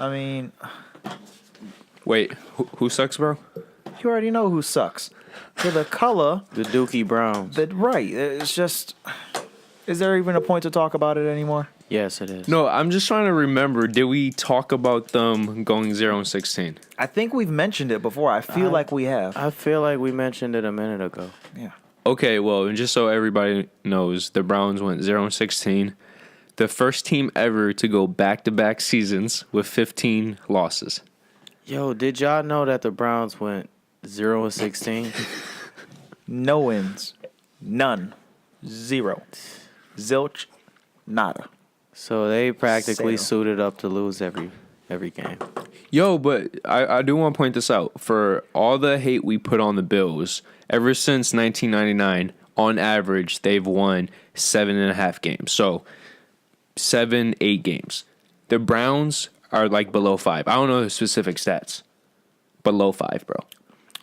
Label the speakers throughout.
Speaker 1: I mean,
Speaker 2: Wait, who sucks, bro?
Speaker 1: you already know who sucks. For the color,
Speaker 3: The Dookie Browns.
Speaker 1: right. It's just, is there even a point to talk about it anymore?
Speaker 3: Yes, it is.
Speaker 2: No, I'm just trying to remember. Did we talk about them going 0-16?
Speaker 1: I think we've mentioned it before. I feel like we have.
Speaker 3: I feel like we mentioned it a minute ago.
Speaker 1: Yeah.
Speaker 2: Okay, well, and just so everybody knows, the Browns went 0-16. The first team ever to go back-to-back seasons with 15 losses.
Speaker 3: Yo, did y'all know that the Browns went 0-16?
Speaker 1: No wins. None. Zero. Zilch. Nada.
Speaker 3: So they practically
Speaker 1: Zero.
Speaker 3: suited up to lose every game.
Speaker 2: Yo, but I do want to point this out. For all the hate we put on the Bills, ever since 1999, on average, they've won 7.5 games. So 7-8 games. The Browns are like below 5. I don't know the specific stats. Below 5, bro.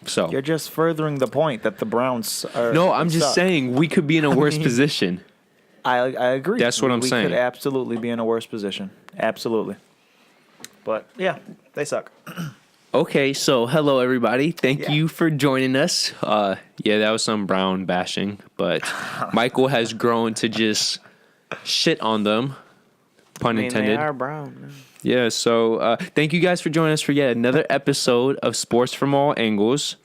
Speaker 2: So
Speaker 1: You're just furthering the point that the Browns are.
Speaker 2: no, I'm just
Speaker 1: suck.
Speaker 2: saying we could be in a worse position.
Speaker 1: I agree.
Speaker 2: That's what I'm saying.
Speaker 1: We could absolutely be in a worse position. Absolutely. But yeah, they suck.
Speaker 2: Okay, so hello everybody. Thank
Speaker 1: Yeah.
Speaker 2: you for joining us. Yeah, that was some Brown bashing, but Michael has grown to just shit on them. Pun intended.
Speaker 3: They are brown. Man.
Speaker 2: Yeah, so thank you guys for joining us for yet another episode of Sports from All Angles.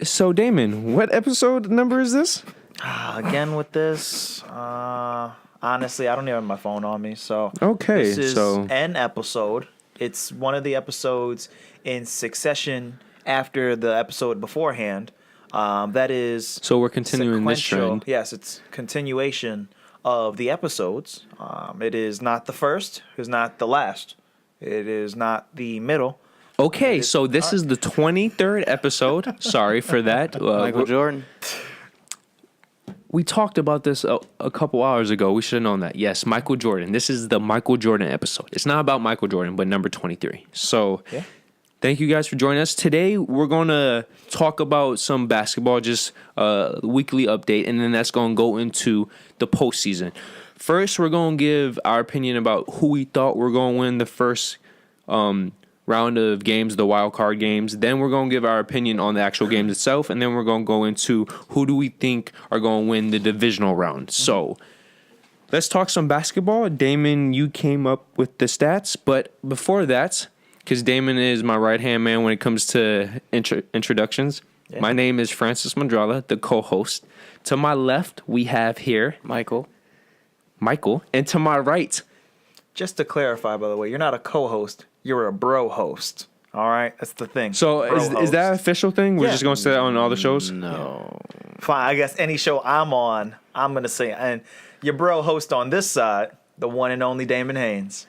Speaker 2: So, Damon, what episode number is this?
Speaker 1: Again with this, honestly, I don't even have my phone on me. So
Speaker 2: Okay,
Speaker 1: this is
Speaker 2: so
Speaker 1: an episode. It's one of the episodes in succession after the episode beforehand. That is
Speaker 2: we're continuing this
Speaker 1: sequential.
Speaker 2: trend.
Speaker 1: Yes, it's continuation of the episodes. It is not the first. It is not the last. It is not the middle.
Speaker 2: Okay, so this is the 23rd episode. Sorry for that.
Speaker 3: Michael Jordan.
Speaker 2: We talked about this a couple hours ago. We should have known that. Yes, Michael Jordan. This is the Michael Jordan episode. It's not about Michael Jordan, but number 23. So
Speaker 1: Yeah.
Speaker 2: thank you guys for joining us. Today, we're going to talk about some basketball, just a weekly update, and then that's going to go into the postseason. First, we're going to give our opinion about who we thought were going to win the first round of games, the wild card games. Then we're going to give our opinion on the actual games itself, and then we're going to go into who do we think are going to win the divisional round. So let's talk some basketball. Damon, you came up with the stats, but before that, because Damon is my right-hand man when it comes to introductions, my name is Francis Mandrala, the co-host. To my left, we have here
Speaker 3: Michael.
Speaker 2: and to my right,
Speaker 1: Just to clarify, by the way, you're not a co-host. You're a bro host. All right, that's the thing.
Speaker 2: so
Speaker 1: Bro
Speaker 2: is
Speaker 1: host.
Speaker 2: that an official thing? We're
Speaker 1: Yeah.
Speaker 2: just going to say that on all the shows?
Speaker 3: No.
Speaker 1: Fine? I guess any show I'm on, I'm gonna say, and your bro host on this side, the one and only Damon Haynes.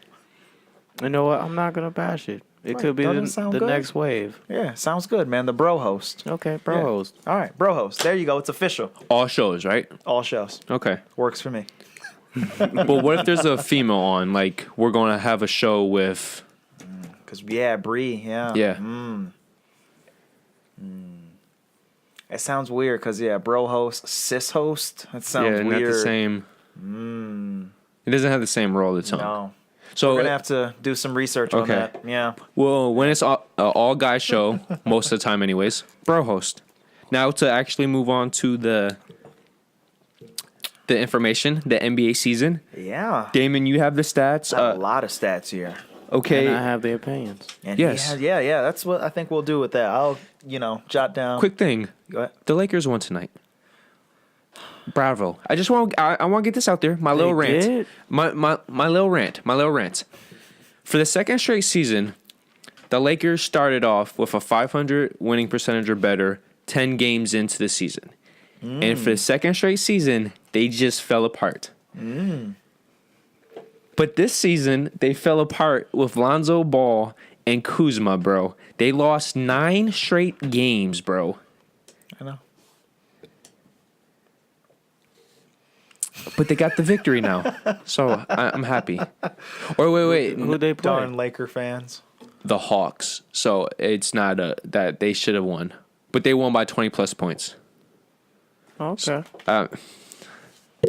Speaker 3: You know what? I'm not going to bash it. It could be
Speaker 1: doesn't
Speaker 3: the
Speaker 1: sound good.
Speaker 3: next wave.
Speaker 1: Yeah, sounds good, man. The bro host.
Speaker 3: Okay, bro
Speaker 1: Yeah.
Speaker 3: host.
Speaker 1: All right, bro host. There you go. It's official.
Speaker 2: All shows, right?
Speaker 1: All shows.
Speaker 2: Okay.
Speaker 1: Works for me.
Speaker 2: But what if there's a female on? Like, we're going to have a show with...
Speaker 1: Cause yeah, Bree. Yeah.
Speaker 2: Yeah.
Speaker 1: It sounds weird. Cause yeah, bro host, sis host. That sounds
Speaker 2: Yeah,
Speaker 1: weird.
Speaker 2: not the same... It doesn't have the same role it's on.
Speaker 1: No.
Speaker 2: So,
Speaker 1: We're gonna have to do some research on
Speaker 2: Okay.
Speaker 1: that. Yeah.
Speaker 2: well, when it's all guy show, most of the time anyways, bro host. Now to actually move on to the information, the NBA season.
Speaker 1: Yeah.
Speaker 2: Damon, you have the stats.
Speaker 1: I have a lot of stats here.
Speaker 2: Okay.
Speaker 3: And I have the opinions.
Speaker 1: And
Speaker 2: Yes.
Speaker 1: yeah. That's what I think we'll do with that. I'll, jot down.
Speaker 2: Quick thing.
Speaker 1: Go ahead.
Speaker 2: The Lakers won tonight. Bravo. I just want I want to get this out there. My little rant.
Speaker 3: did?
Speaker 2: My little rant. For the second straight season, the Lakers started off with a 500 winning percentage or better 10 games into the season. And for the second straight season, they just fell apart. But this season, they fell apart with Lonzo Ball and Kuzma, bro. They lost 9 straight games, bro.
Speaker 1: I know.
Speaker 2: But they got the victory now. So I'm happy. Or wait.
Speaker 3: Who they play?
Speaker 1: Darn Laker fans.
Speaker 2: The Hawks. So it's not that they should have won. But they won by 20 plus points.
Speaker 3: Okay.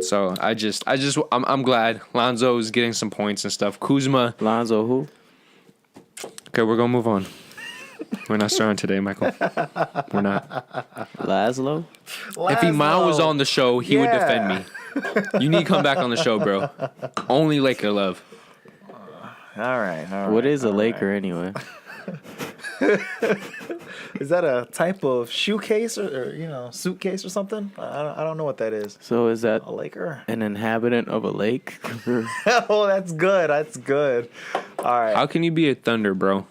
Speaker 2: So I'm glad Lonzo is getting some points and stuff. Kuzma.
Speaker 3: Lonzo who?
Speaker 2: Okay, we're gonna move on. We're not starting today, Michael. We're not.
Speaker 3: Laslo?
Speaker 2: If Iman was on the show, he would
Speaker 1: Yeah.
Speaker 2: defend me. You need to come back on the show, bro. Only Laker love.
Speaker 1: All right.
Speaker 3: What is a Laker anyway?
Speaker 1: Is that a type of shoe case or suitcase or something? I don't know what that is.
Speaker 3: So is that
Speaker 1: A Laker?
Speaker 3: an inhabitant of a lake?
Speaker 1: Oh, that's good. That's good. All right.
Speaker 2: How can you be a Thunder, bro?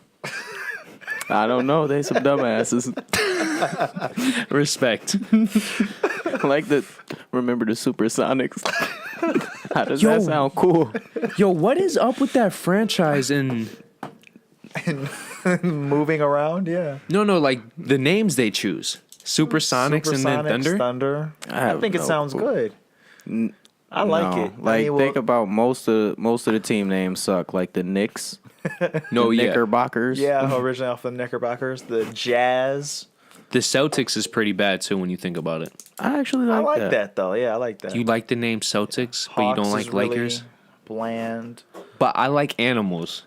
Speaker 3: I don't know. They some dumbasses.
Speaker 2: Respect.
Speaker 3: Remember the Supersonics? How does
Speaker 2: Yo.
Speaker 3: that sound cool?
Speaker 2: Yo, what is up with that franchise and
Speaker 1: Moving around, yeah.
Speaker 2: no, like the names they choose. Supersonics and then
Speaker 1: Supersonics,
Speaker 2: Thunder?
Speaker 1: I think it sounds good. I like
Speaker 3: No.
Speaker 1: it.
Speaker 3: Like
Speaker 1: well,
Speaker 3: think about most of the team names suck. Like the Knicks,
Speaker 2: No, yeah.
Speaker 3: Knickerbockers.
Speaker 1: yeah, originally off the Knickerbockers, the Jazz.
Speaker 2: The Celtics is pretty bad too when you think about it.
Speaker 3: I actually
Speaker 1: I
Speaker 3: like,
Speaker 1: like that though. Yeah, I like that.
Speaker 2: You like the name Celtics, but you
Speaker 1: Hawks
Speaker 2: don't
Speaker 1: is
Speaker 2: like
Speaker 1: really
Speaker 2: Lakers.
Speaker 1: Bland.
Speaker 2: But I like animals.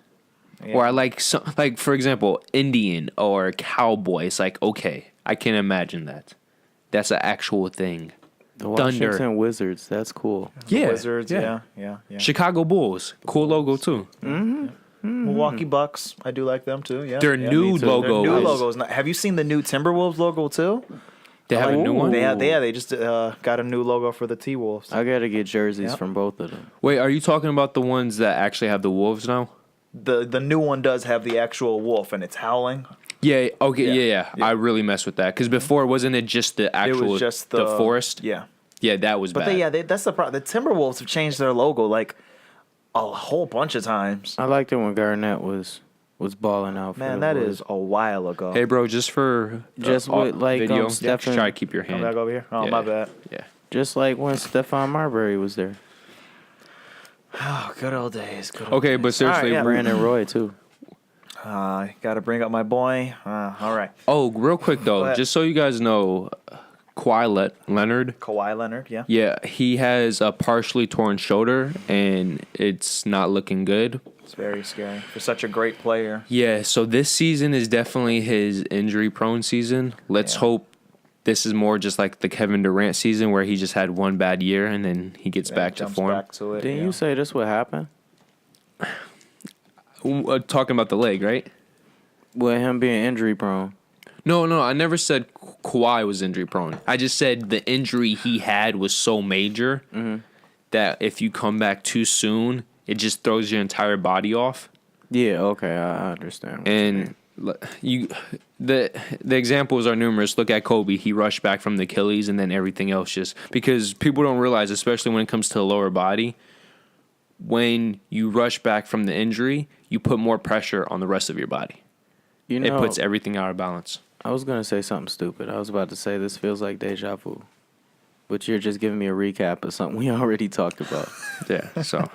Speaker 1: Yeah.
Speaker 2: Or I like like for example, Indian or cowboy. It's like okay, I can imagine that. That's an actual thing.
Speaker 3: The Washington
Speaker 2: Thunder.
Speaker 3: Wizards. That's cool.
Speaker 2: Yeah,
Speaker 1: Wizards. Yeah.
Speaker 2: Chicago Bulls, cool logo too.
Speaker 1: Milwaukee Bucks. I do like them too. Yeah.
Speaker 2: Their
Speaker 1: yeah,
Speaker 2: new
Speaker 1: me too.
Speaker 2: logo
Speaker 1: Their new
Speaker 2: is-
Speaker 1: logo's not. Have you seen the new Timberwolves logo too?
Speaker 2: They have a new one.
Speaker 1: They just got a new logo for the T Wolves.
Speaker 3: I gotta get jerseys
Speaker 1: Yep.
Speaker 3: from both of them.
Speaker 2: Wait, are you talking about the ones that actually have the wolves now?
Speaker 1: The new one does have the actual wolf and it's howling.
Speaker 2: Yeah. Okay.
Speaker 1: Yeah.
Speaker 2: Yeah. I really messed with that because before wasn't it just the actual
Speaker 1: It was just
Speaker 2: the forest?
Speaker 1: Yeah.
Speaker 2: Yeah, that was
Speaker 1: But
Speaker 2: bad.
Speaker 1: that's the problem. The Timberwolves have changed their logo like a whole bunch of times.
Speaker 3: I liked it when Garnett was balling out. For
Speaker 1: Man,
Speaker 3: the
Speaker 1: that
Speaker 3: Bulls.
Speaker 1: is a while ago.
Speaker 2: Hey, bro, just for
Speaker 3: Just with, like,
Speaker 2: video,
Speaker 3: Stephen-
Speaker 2: try to keep your
Speaker 1: Come
Speaker 2: hand.
Speaker 1: back over here. Oh,
Speaker 2: Yeah.
Speaker 1: my bad.
Speaker 2: Yeah.
Speaker 3: Just like when Stephon Marbury was there.
Speaker 1: Oh, good old days. Good old
Speaker 2: Okay,
Speaker 1: days.
Speaker 2: but seriously,
Speaker 1: All right,
Speaker 3: Brandon Roy too.
Speaker 1: got to bring up my boy. All right.
Speaker 2: Oh, real quick
Speaker 1: Go
Speaker 2: though,
Speaker 1: ahead.
Speaker 2: just so you guys know, Kawhi Leonard.
Speaker 1: Kawhi Leonard, yeah.
Speaker 2: Yeah, he has a partially torn shoulder, and it's not looking good.
Speaker 1: It's very scary for such a great player.
Speaker 2: Yeah, so this season is definitely his injury-prone season. Let's
Speaker 1: Yeah.
Speaker 2: hope this is more just like the Kevin Durant season, where he just had one bad year and then he gets back to
Speaker 1: Jumps
Speaker 2: form.
Speaker 1: back to it.
Speaker 3: Didn't
Speaker 1: yeah.
Speaker 3: you say this would happen?
Speaker 2: Talking about the leg, right?
Speaker 3: With him being injury prone.
Speaker 2: No, I never said Kawhi was injury prone. I just said the injury he had was so major that if you come back too soon, it just throws your entire body off.
Speaker 3: Yeah, okay, I understand. what you
Speaker 2: And
Speaker 3: mean.
Speaker 2: the examples are numerous. Look at Kobe; he rushed back from the Achilles, and then everything else just because people don't realize, especially when it comes to the lower body, when you rush back from the injury, you put more pressure on the rest of your body.
Speaker 3: You know,
Speaker 2: It puts everything out of balance.
Speaker 3: I was gonna say something stupid. I was about to say this feels like deja vu, but you're just giving me a recap of something we already talked about.
Speaker 2: Yeah, so.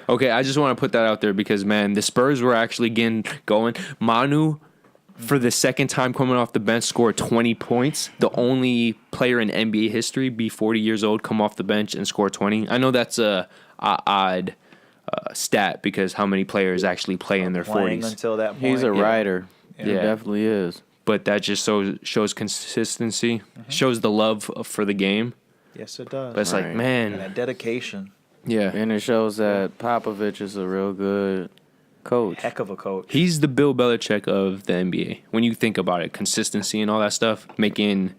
Speaker 2: Okay, I just want to put that out there because, man, the Spurs were actually getting going. Manu, for the second time coming off the bench, scored 20 points. The only player in NBA history be 40 years old, come off the bench and score 20. I know that's a odd stat because how many players actually play in their
Speaker 1: Playing
Speaker 2: 40s.
Speaker 1: until that point.
Speaker 3: He's a
Speaker 1: yeah.
Speaker 3: rider.
Speaker 2: Yeah.
Speaker 3: He definitely is.
Speaker 2: But that just shows consistency, shows the love for the game.
Speaker 1: Yes, it does.
Speaker 2: But it's like,
Speaker 3: Right.
Speaker 1: And
Speaker 2: man,
Speaker 1: that dedication.
Speaker 2: yeah.
Speaker 3: And it shows that Popovich is a real good coach.
Speaker 1: Heck of a coach.
Speaker 2: He's the Bill Belichick of the NBA. When you think about it, consistency and all that stuff, making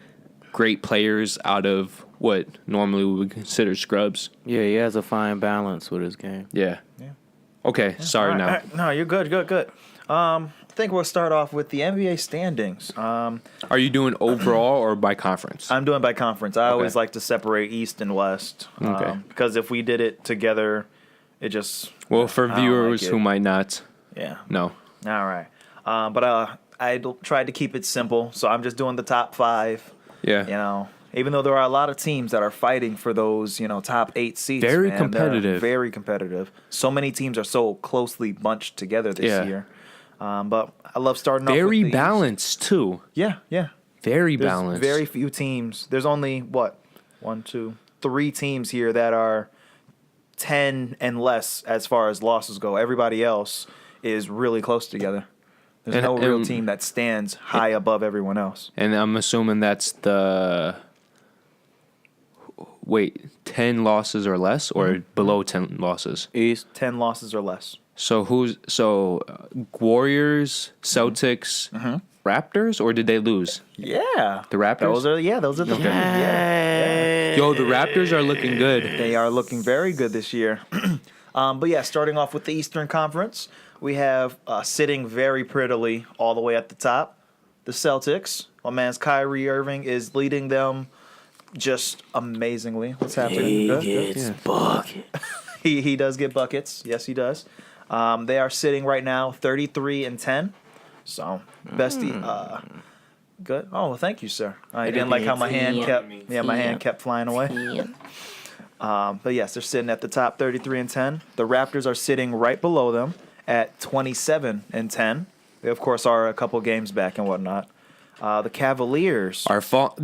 Speaker 2: great players out of what normally we would consider scrubs.
Speaker 3: Yeah, he has a fine balance with his game.
Speaker 2: Yeah.
Speaker 1: Yeah.
Speaker 2: Okay, sorry
Speaker 1: All right,
Speaker 2: now.
Speaker 1: all right. No, you're good. I think we'll start off with the NBA standings.
Speaker 2: Are you doing overall or by conference?
Speaker 1: I'm doing by conference. I always like to separate East and West.
Speaker 2: Okay.
Speaker 1: Because if we did it together, it just...
Speaker 2: Well, for
Speaker 1: I don't
Speaker 2: viewers
Speaker 1: like it.
Speaker 2: who might not
Speaker 1: Yeah.
Speaker 2: know.
Speaker 1: All right. But I tried to keep it simple, so I'm just doing the top 5.
Speaker 2: Yeah.
Speaker 1: You know, even though there are a lot of teams that are fighting for those, top 8 seats.
Speaker 2: Very
Speaker 1: man. They're
Speaker 2: competitive.
Speaker 1: Very competitive. So many teams are so closely bunched together this
Speaker 2: Yeah.
Speaker 1: year. But I love starting off
Speaker 2: Very
Speaker 1: with the
Speaker 2: balanced, too.
Speaker 1: Yeah.
Speaker 2: Very
Speaker 1: There's
Speaker 2: balanced.
Speaker 1: very few teams. There's only, 1, 2, 3 teams here that are 10 and less as far as losses go. Everybody else is really close together. There's no real team that stands high above everyone else.
Speaker 2: And I'm assuming that's the 10 losses or less, or below 10 losses.
Speaker 3: East.
Speaker 1: 10 losses or less.
Speaker 2: So Warriors, Celtics, Raptors, or did they lose?
Speaker 1: Yeah.
Speaker 2: The Raptors?
Speaker 1: Those are the teams. Yeah.
Speaker 2: Yo, the Raptors are looking good.
Speaker 1: They are looking very good this year. But yeah, starting off with the Eastern Conference, we have sitting very prettily all the way at the top, the Celtics. My man's Kyrie Irving is leading them just amazingly. What's happening?
Speaker 3: Bucket.
Speaker 1: He does get buckets. Yes, he does. They are sitting right now 33-10. So bestie, good. Oh, well, thank you, sir. I didn't like how my hand kept flying away. But yes, they're sitting at the top 33-10. The Raptors are sitting right below them at 27-10. They of course are a couple games back and whatnot. The Cavaliers
Speaker 2: They're falling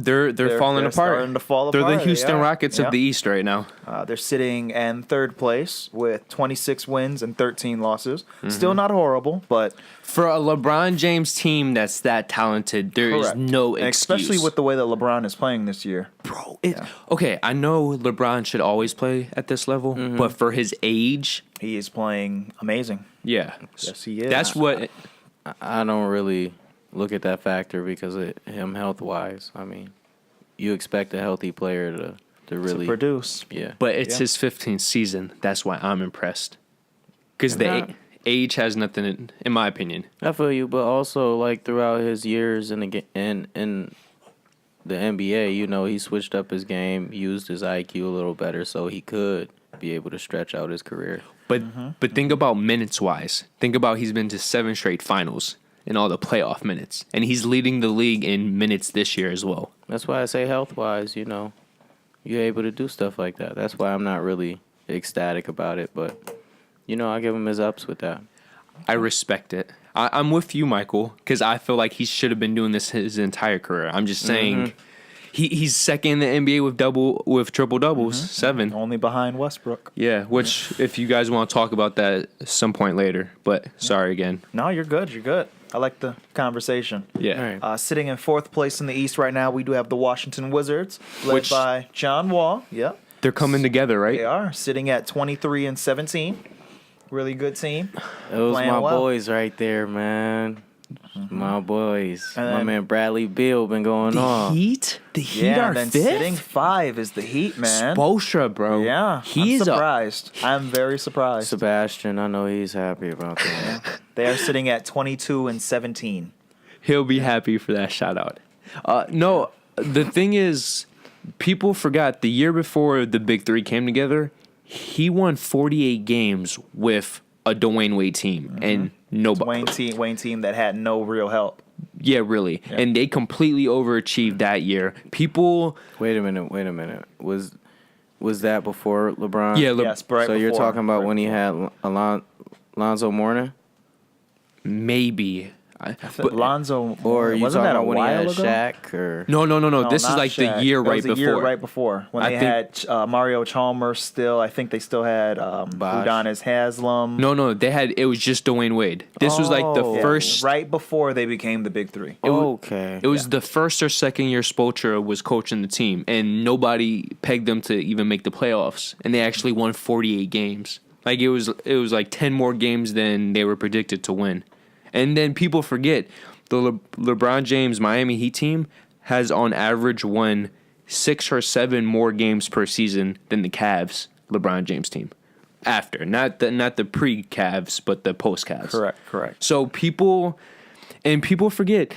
Speaker 2: apart.
Speaker 1: Starting to fall
Speaker 2: They're
Speaker 1: apart.
Speaker 2: the Houston
Speaker 1: They are.
Speaker 2: Rockets of
Speaker 1: Yep.
Speaker 2: the East right now.
Speaker 1: They're sitting in third place with 26 wins and 13 losses. Still not horrible, but
Speaker 2: For a LeBron James team that's that talented, there is
Speaker 1: correct.
Speaker 2: no
Speaker 1: And
Speaker 2: excuse.
Speaker 1: especially with the way that LeBron is playing this year.
Speaker 2: Bro, okay, I know LeBron should always play at this level, but for his age,
Speaker 1: He is playing amazing.
Speaker 2: yeah.
Speaker 1: Yes, he is.
Speaker 2: That's what
Speaker 3: I don't really look at that factor because of him health wise. I mean, you expect a healthy player to really
Speaker 1: to produce.
Speaker 3: Yeah.
Speaker 2: but it's
Speaker 1: Yeah.
Speaker 2: his 15th season. That's why I'm impressed. Cuz
Speaker 3: Yeah.
Speaker 2: the age has nothing in my opinion.
Speaker 3: I feel you, but also like throughout his years in the NBA, you know, he switched up his game, used his IQ a little better, so he could be able to stretch out his career.
Speaker 2: But think about minutes wise. Think about he's been to 7 straight finals in all the playoff minutes, and he's leading the league in minutes this year as well.
Speaker 3: That's why I say health wise, you know, you're able to do stuff like that. That's why I'm not really ecstatic about it, but you know, I give him his ups with that.
Speaker 2: I respect it. I'm with you, Michael, because I feel like he should have been doing this his entire career. I'm just saying, he's second in the NBA with triple doubles, 7.
Speaker 1: Only behind Westbrook.
Speaker 2: Yeah, which if you guys want to talk about that at some point later, but sorry again.
Speaker 1: No, you're good. You're good. I like the conversation.
Speaker 2: Yeah.
Speaker 3: All right.
Speaker 1: Sitting in fourth place in the East right now, we do have the Washington Wizards, led
Speaker 2: Which-
Speaker 1: by John Wall. Yep.
Speaker 2: They're coming together, right?
Speaker 1: They are sitting at 23-17. Really good team.
Speaker 3: Those
Speaker 1: Playing
Speaker 3: my
Speaker 1: well.
Speaker 3: boys right there, man. My boys.
Speaker 1: And
Speaker 3: My
Speaker 1: then-
Speaker 3: man Bradley Beal been going off.
Speaker 2: Heat? The Heat
Speaker 1: Yeah,
Speaker 2: are
Speaker 1: and then
Speaker 2: fifth?
Speaker 1: sitting 5 is the Heat, man.
Speaker 2: Spoelstra, bro.
Speaker 1: Yeah,
Speaker 2: He's
Speaker 1: I'm surprised. I'm very surprised.
Speaker 3: Sebastian, I know he's happy about that.
Speaker 1: They are sitting at 22-17.
Speaker 2: He'll be happy for that shout out. No, the thing is, people forgot the year before the Big Three came together, he won 48 games with a Dwayne Wade team and nobody.
Speaker 1: Wayne team that had no real help.
Speaker 2: Yeah, really.
Speaker 1: Yeah.
Speaker 2: And they completely overachieved that year. People,
Speaker 3: Wait a minute. Was that before LeBron?
Speaker 2: yeah,
Speaker 1: Yes, right
Speaker 3: So you're
Speaker 1: before.
Speaker 3: talking about
Speaker 1: Right
Speaker 3: when he
Speaker 1: before.
Speaker 3: had Alonzo Mourning?
Speaker 2: maybe. But-
Speaker 1: Lonzo,
Speaker 3: Or you
Speaker 1: wasn't
Speaker 3: talking
Speaker 1: that a
Speaker 3: about when he
Speaker 1: while
Speaker 3: had
Speaker 1: ago?
Speaker 3: Shaq? Or
Speaker 2: No. This is
Speaker 1: not
Speaker 2: like
Speaker 1: Shaq.
Speaker 2: the year
Speaker 1: That
Speaker 2: right
Speaker 1: was
Speaker 2: before.
Speaker 1: the year right before when
Speaker 2: I
Speaker 1: they
Speaker 2: think-
Speaker 1: had Mario Chalmers still. I think they still had Udonis Haslam.
Speaker 2: No, it was just Dwayne Wade. This was like the
Speaker 3: Oh.
Speaker 2: first.
Speaker 1: right before they became the Big Three.
Speaker 3: okay.
Speaker 2: It was the first or second year Spoelstra was coaching the team, and nobody pegged them to even make the playoffs. And they actually won 48 games. Like it was like 10 more games than they were predicted to win. And then people forget the LeBron James Miami Heat team has on average won 6 or 7 more games per season than the Cavs LeBron James team. After not the pre Cavs but the post Cavs.
Speaker 1: Correct.
Speaker 2: So people forget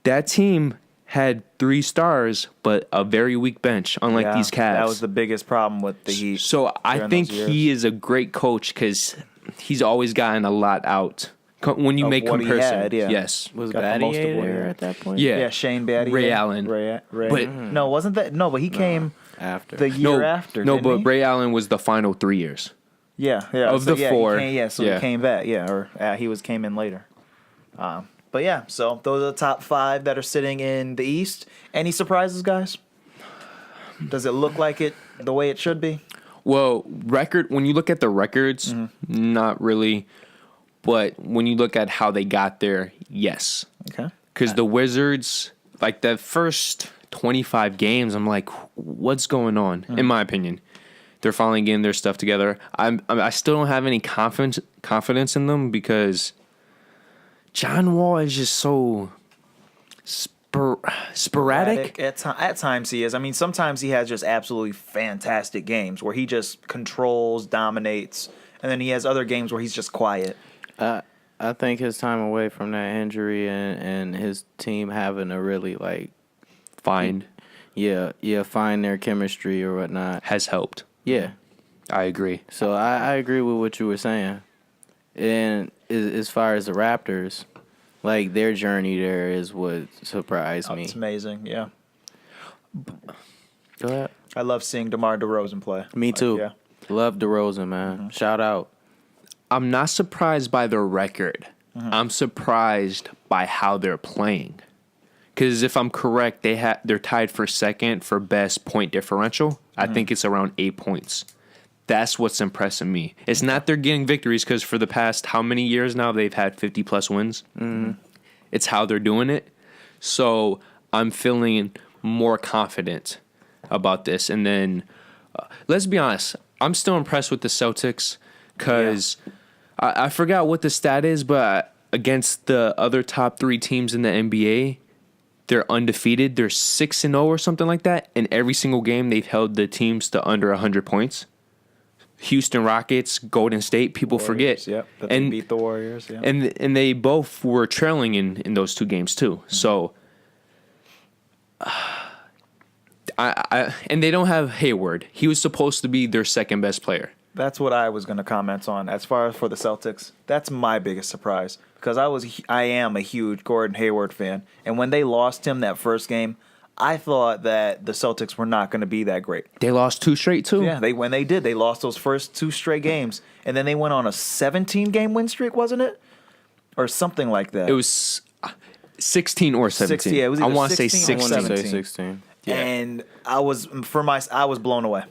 Speaker 2: that team had 3 stars, but a very weak bench, unlike
Speaker 1: Yeah,
Speaker 2: these Cavs.
Speaker 1: That was the biggest problem with the Heat.
Speaker 2: So I
Speaker 1: during
Speaker 2: think
Speaker 1: those years.
Speaker 2: he is a great coach because he's always gotten a lot out. When you
Speaker 1: Of
Speaker 2: make
Speaker 1: what he
Speaker 2: comparison,
Speaker 1: had, yeah.
Speaker 2: yes,
Speaker 3: Was
Speaker 1: got the most of
Speaker 3: Battier
Speaker 1: what he
Speaker 3: there
Speaker 1: had.
Speaker 3: at that point?
Speaker 2: yeah,
Speaker 1: Yeah, Shane Battier,
Speaker 2: Ray Allen.
Speaker 1: Ray.
Speaker 2: But-
Speaker 1: No, wasn't that? No, but he came
Speaker 3: After.
Speaker 1: the year
Speaker 2: no,
Speaker 1: after.
Speaker 2: no,
Speaker 1: didn't
Speaker 2: but
Speaker 1: he?
Speaker 2: Ray Allen was the final 3 years.
Speaker 1: Yeah.
Speaker 2: Of the
Speaker 1: yeah,
Speaker 2: 4,
Speaker 1: He came, so
Speaker 2: yeah.
Speaker 1: he came back. Yeah, or he came in later. But yeah, so those are the top 5 that are sitting in the East. Any surprises, guys? Does it look like it the way it should be?
Speaker 2: Well, when you look at the records, not really. But when you look at how they got there, yes.
Speaker 1: Okay.
Speaker 2: Because the Wizards, like the first 25 games, I'm like, what's going on? In my opinion, they're finally getting their stuff together. I still don't have any confidence in them because John Wall is just so sporadic.
Speaker 1: At times he is. I mean, sometimes he has just absolutely fantastic games where he just controls, dominates, and then he has other games where he's just quiet.
Speaker 3: I think his time away from that injury and his team having to really
Speaker 2: Find
Speaker 3: find their chemistry or whatnot
Speaker 2: has helped.
Speaker 3: Yeah,
Speaker 2: I agree.
Speaker 3: so I agree with what you were saying. And as far as the Raptors, like their journey there is what surprised me.
Speaker 1: It's amazing. Yeah.
Speaker 3: Go ahead.
Speaker 1: I love seeing DeMar DeRozan play.
Speaker 3: Me too.
Speaker 1: Yeah.
Speaker 3: Love DeRozan, man. Shout out.
Speaker 2: I'm not surprised by their record. I'm surprised by how they're playing. Because if I'm correct, they're tied for second for best point differential. I think it's around 8 points. That's what's impressing me. It's not they're getting victories because for the past how many years now they've had 50-plus wins. It's how they're doing it. So I'm feeling more confident about this. And then, let's be honest, I'm still impressed with the Celtics because I forgot what the stat is, but against the other top 3 teams in the NBA, they're undefeated. They're 6-0 or something like that. And every single game they've held the teams to under 100 points. Houston Rockets, Golden State, people forget.
Speaker 1: Yep, that they beat the Warriors. Yeah.
Speaker 2: And they both were trailing in those 2 games too. So, and they don't have Hayward. He was supposed to be their second best player.
Speaker 1: That's what I was going to comment on. As far as for the Celtics, that's my biggest surprise because I am a huge Gordon Hayward fan, and when they lost him that first game, I thought that the Celtics were not going to be that great.
Speaker 2: They lost 2 straight too.
Speaker 1: Yeah, they lost those first 2 straight games, and then they went on a 17-game win streak, wasn't it, or something like that?
Speaker 2: It was 16 or 17.
Speaker 1: 60, yeah, it was
Speaker 2: I
Speaker 1: either
Speaker 2: want to say
Speaker 1: 16 or
Speaker 2: 16.
Speaker 3: I want to say
Speaker 1: 17.
Speaker 3: 16.
Speaker 2: Yeah.
Speaker 1: And I was blown away.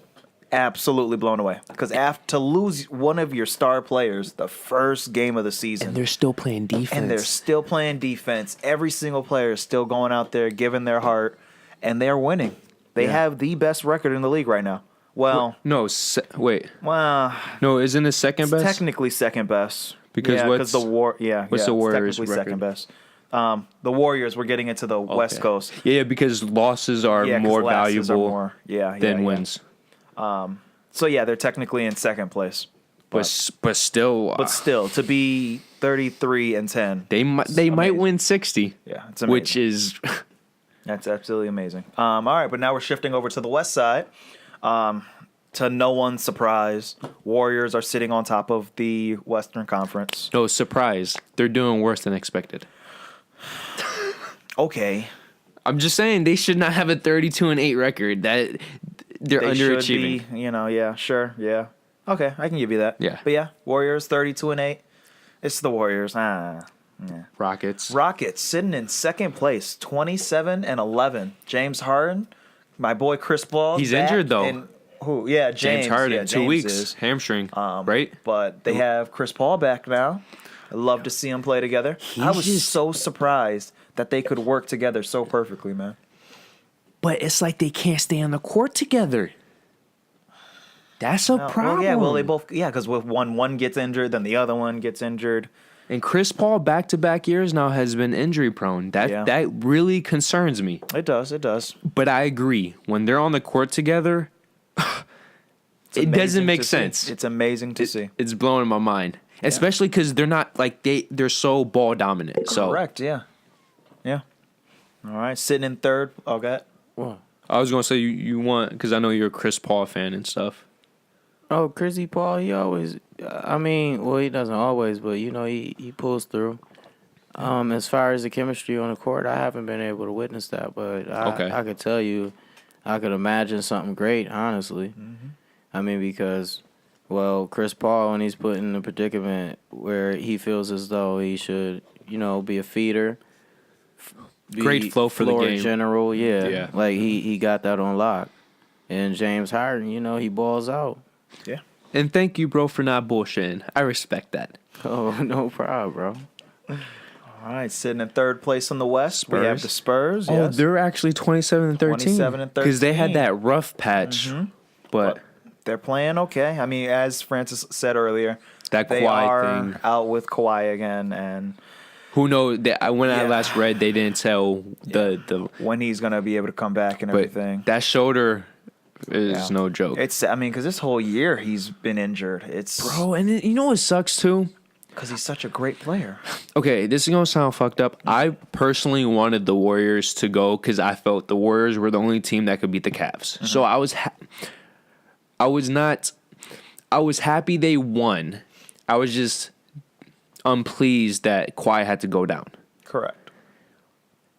Speaker 1: Absolutely blown away. Because to lose one of your star players the first game of the season.
Speaker 2: And they're still playing defense.
Speaker 1: And they're still playing defense. Every single player is still going out there, giving their heart, and they're winning. They have the best record in the league right now. Well,
Speaker 2: no, wait.
Speaker 1: Well,
Speaker 2: No, isn't it second best?
Speaker 1: technically second best.
Speaker 2: Because
Speaker 1: what's the
Speaker 2: the
Speaker 1: it's
Speaker 2: Warriors'
Speaker 1: technically second
Speaker 2: record?
Speaker 1: best. The Warriors were getting into the West Coast.
Speaker 2: Yeah, because losses are
Speaker 1: 'cause
Speaker 2: more
Speaker 1: losses are
Speaker 2: valuable
Speaker 1: more-
Speaker 2: than wins.
Speaker 1: So yeah, they're technically in second place.
Speaker 2: But still,
Speaker 1: But still, to be 33-10,
Speaker 2: they might win 60.
Speaker 1: yeah, it's amazing.
Speaker 2: Which is
Speaker 1: That's absolutely amazing. All right, but now we're shifting over to the West side. To no one's surprise, Warriors are sitting on top of the Western Conference.
Speaker 2: no surprise. They're doing worse than expected.
Speaker 1: Okay,
Speaker 2: I'm just saying they should not have a 32-8 record. That they're
Speaker 1: they
Speaker 2: underachieving.
Speaker 1: should be. Yeah, sure, yeah. Okay, I can give you that.
Speaker 2: Yeah.
Speaker 1: But yeah, Warriors 32-8. It's the Warriors.
Speaker 2: Rockets.
Speaker 1: Rockets sitting in second place, 27-11. James Harden, my boy Chris Paul.
Speaker 2: He's injured, though.
Speaker 1: And who? Yeah,
Speaker 2: James Harden,
Speaker 1: Yeah,
Speaker 2: 2
Speaker 1: James
Speaker 2: weeks,
Speaker 1: is.
Speaker 2: hamstring, right?
Speaker 1: But they have Chris Paul back now. I love to see them play together. I was
Speaker 2: just-
Speaker 1: so surprised that they could work together so perfectly, man.
Speaker 2: But it's like they can't stay on the court together. That's a problem.
Speaker 1: They both because with one gets injured, then the other one gets injured.
Speaker 2: And Chris Paul, back-to-back years now, has been injury-prone. That really concerns me.
Speaker 1: It does.
Speaker 2: But I agree. When they're on the court together, it doesn't make sense.
Speaker 1: It's amazing to see.
Speaker 2: It's blowing my mind. Especially because they're not, they're so ball dominant. So
Speaker 1: Correct, yeah. All right, sitting in third. Okay.
Speaker 3: What?
Speaker 2: I was going to say you want, because I know you're a Chris Paul fan and stuff.
Speaker 3: Oh, Chrissy Paul, he always, he doesn't always, but, he pulls through. As far as the chemistry on the court, I haven't been able to witness that, but I could tell you, I could imagine something great, honestly. Mm-hmm. Because, Chris Paul, when he's put in a predicament where he feels as though he should, be a feeder.
Speaker 2: Great flow for the game.
Speaker 3: General, yeah.
Speaker 2: Yeah.
Speaker 3: Like, he got that on lock. And James Harden, he balls out.
Speaker 1: Yeah.
Speaker 2: And thank you, bro, for not bullshitting. I respect that.
Speaker 3: Oh, no problem, bro.
Speaker 1: All right, sitting in third place on the West, we have the Spurs.
Speaker 2: Oh,
Speaker 1: Yes.
Speaker 2: they're actually 27 and 13.
Speaker 1: 27 and 13.
Speaker 2: Because they had that rough patch. But
Speaker 1: they're playing okay. I mean, as Francis said earlier,
Speaker 2: that
Speaker 1: they
Speaker 2: Kawhi
Speaker 1: are
Speaker 2: thing.
Speaker 1: out with Kawhi again, and
Speaker 2: Who knows? When I last read, they didn't tell the
Speaker 1: when he's gonna be able to come back and
Speaker 2: but
Speaker 1: everything.
Speaker 2: that shoulder is no joke.
Speaker 1: Because this whole year he's been injured.
Speaker 2: Bro, and you know what sucks too?
Speaker 1: Because he's such a great player.
Speaker 2: Okay, this is gonna sound fucked up. I personally wanted the Warriors to go because I felt the Warriors were the only team that could beat the Cavs. So I was happy they won. I was just unpleased that Kawhi had to go down.
Speaker 1: Correct.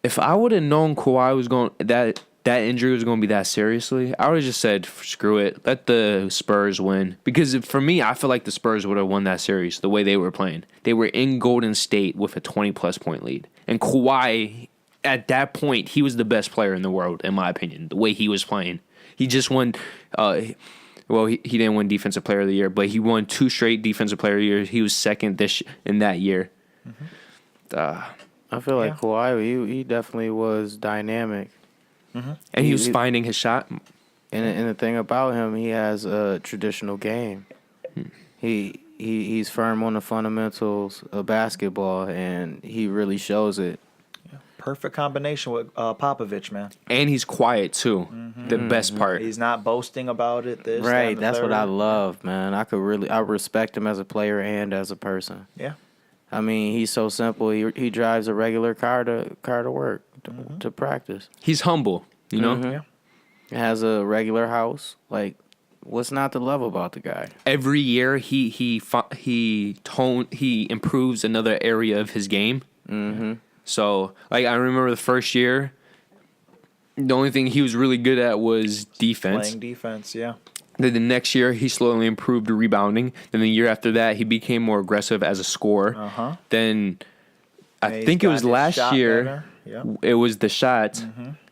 Speaker 2: If I would have known Kawhi was going that injury was going to be that seriously, I would have just said, screw it. Let the Spurs win. Because for me, I feel like the Spurs would have won that series the way they were playing. They were in Golden State with a 20-plus point lead. And Kawhi, at that point, he was the best player in the world, in my opinion, the way he was playing. He just won... he didn't win Defensive Player of the Year, but he won 2 straight Defensive Player of the Year. He was second in that year.
Speaker 3: I feel like Kawhi, he definitely was dynamic.
Speaker 2: And he was finding his shot.
Speaker 3: And the thing about him, he has a traditional game. He's firm on the fundamentals of basketball, and he really shows it.
Speaker 1: Yeah. Perfect combination with Popovich, man.
Speaker 2: And he's quiet, too. The best part.
Speaker 1: He's not boasting about it. This, that, and the
Speaker 3: That's
Speaker 1: third.
Speaker 3: what I love, man. I respect him as a player and as a person.
Speaker 1: Yeah.
Speaker 3: I mean, he's so simple. He drives a regular car to work, to practice.
Speaker 2: He's humble, you know?
Speaker 1: Yeah.
Speaker 3: Has a regular house. Like, what's not to love about the guy?
Speaker 2: Every year he improves another area of his game. So, like, I remember the first year, the only thing he was really good at was defense.
Speaker 1: Playing defense, yeah.
Speaker 2: Then the next year, he slowly improved rebounding. Then the year after that, he became more aggressive as a scorer. Then I think it was last year, it was the shot.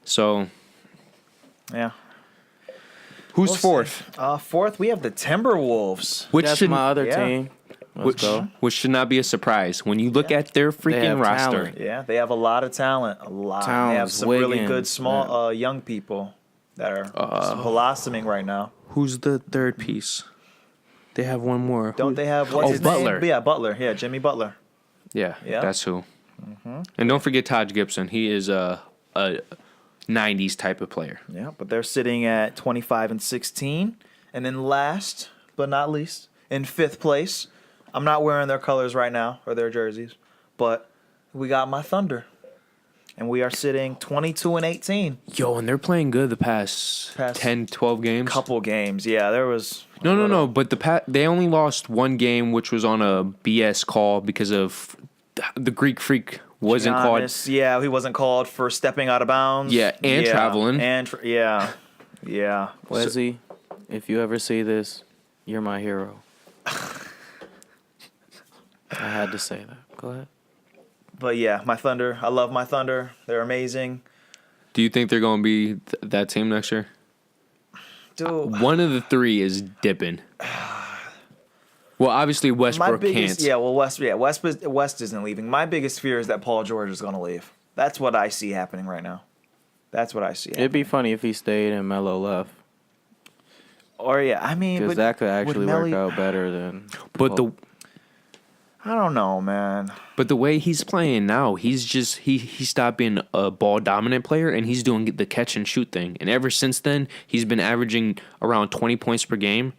Speaker 2: So,
Speaker 1: yeah.
Speaker 2: Who's fourth?
Speaker 1: Fourth, we have the Timberwolves.
Speaker 3: That's my other team. Let's go.
Speaker 2: Which should not be a surprise when you look at their freaking roster.
Speaker 3: Talent.
Speaker 1: Yeah, they have a lot of talent. A lot. They have some really good small young people that are blossoming right now.
Speaker 2: Who's the third piece? They have one more.
Speaker 1: Don't they have what's his
Speaker 2: Butler?
Speaker 1: name? Yeah, Butler. Yeah, Jimmy Butler.
Speaker 2: Yeah, that's who. And don't forget Taj Gibson. He is a 90s type of player.
Speaker 1: Yeah, but they're sitting at 25 and 16. And then last but not least, in fifth place, I'm not wearing their colors right now or their jerseys, but we got my Thunder. And we are sitting 22 and 18.
Speaker 2: Yo, and they're playing good the past 10, 12 games.
Speaker 1: Couple games. Yeah, there was...
Speaker 2: No. But they only lost one game, which was on a BS call because of the Greek Freak wasn't called.
Speaker 1: Yeah, he wasn't called for stepping out of bounds.
Speaker 2: Yeah, and traveling.
Speaker 1: Yeah.
Speaker 3: Wesley, if you ever see this, you're my hero. I had to say that. Go ahead.
Speaker 1: But yeah, my Thunder. I love my Thunder. They're amazing.
Speaker 2: Do you think they're going to be that team next year?
Speaker 1: Dude.
Speaker 2: One of the three is dipping. Well, obviously Westbrook can't.
Speaker 1: Yeah, well, West isn't leaving. My biggest fear is that Paul George is going to leave. That's what I see happening right now. That's what I see.
Speaker 3: It'd be funny if he stayed and Melo left.
Speaker 1: Or yeah, I mean,
Speaker 3: because that could actually work out better than.
Speaker 1: I don't know, man.
Speaker 2: But the way he's playing now, he's just he stopped being a ball dominant player and he's doing the catch and shoot thing. And ever since then, he's been averaging around 20 points per game.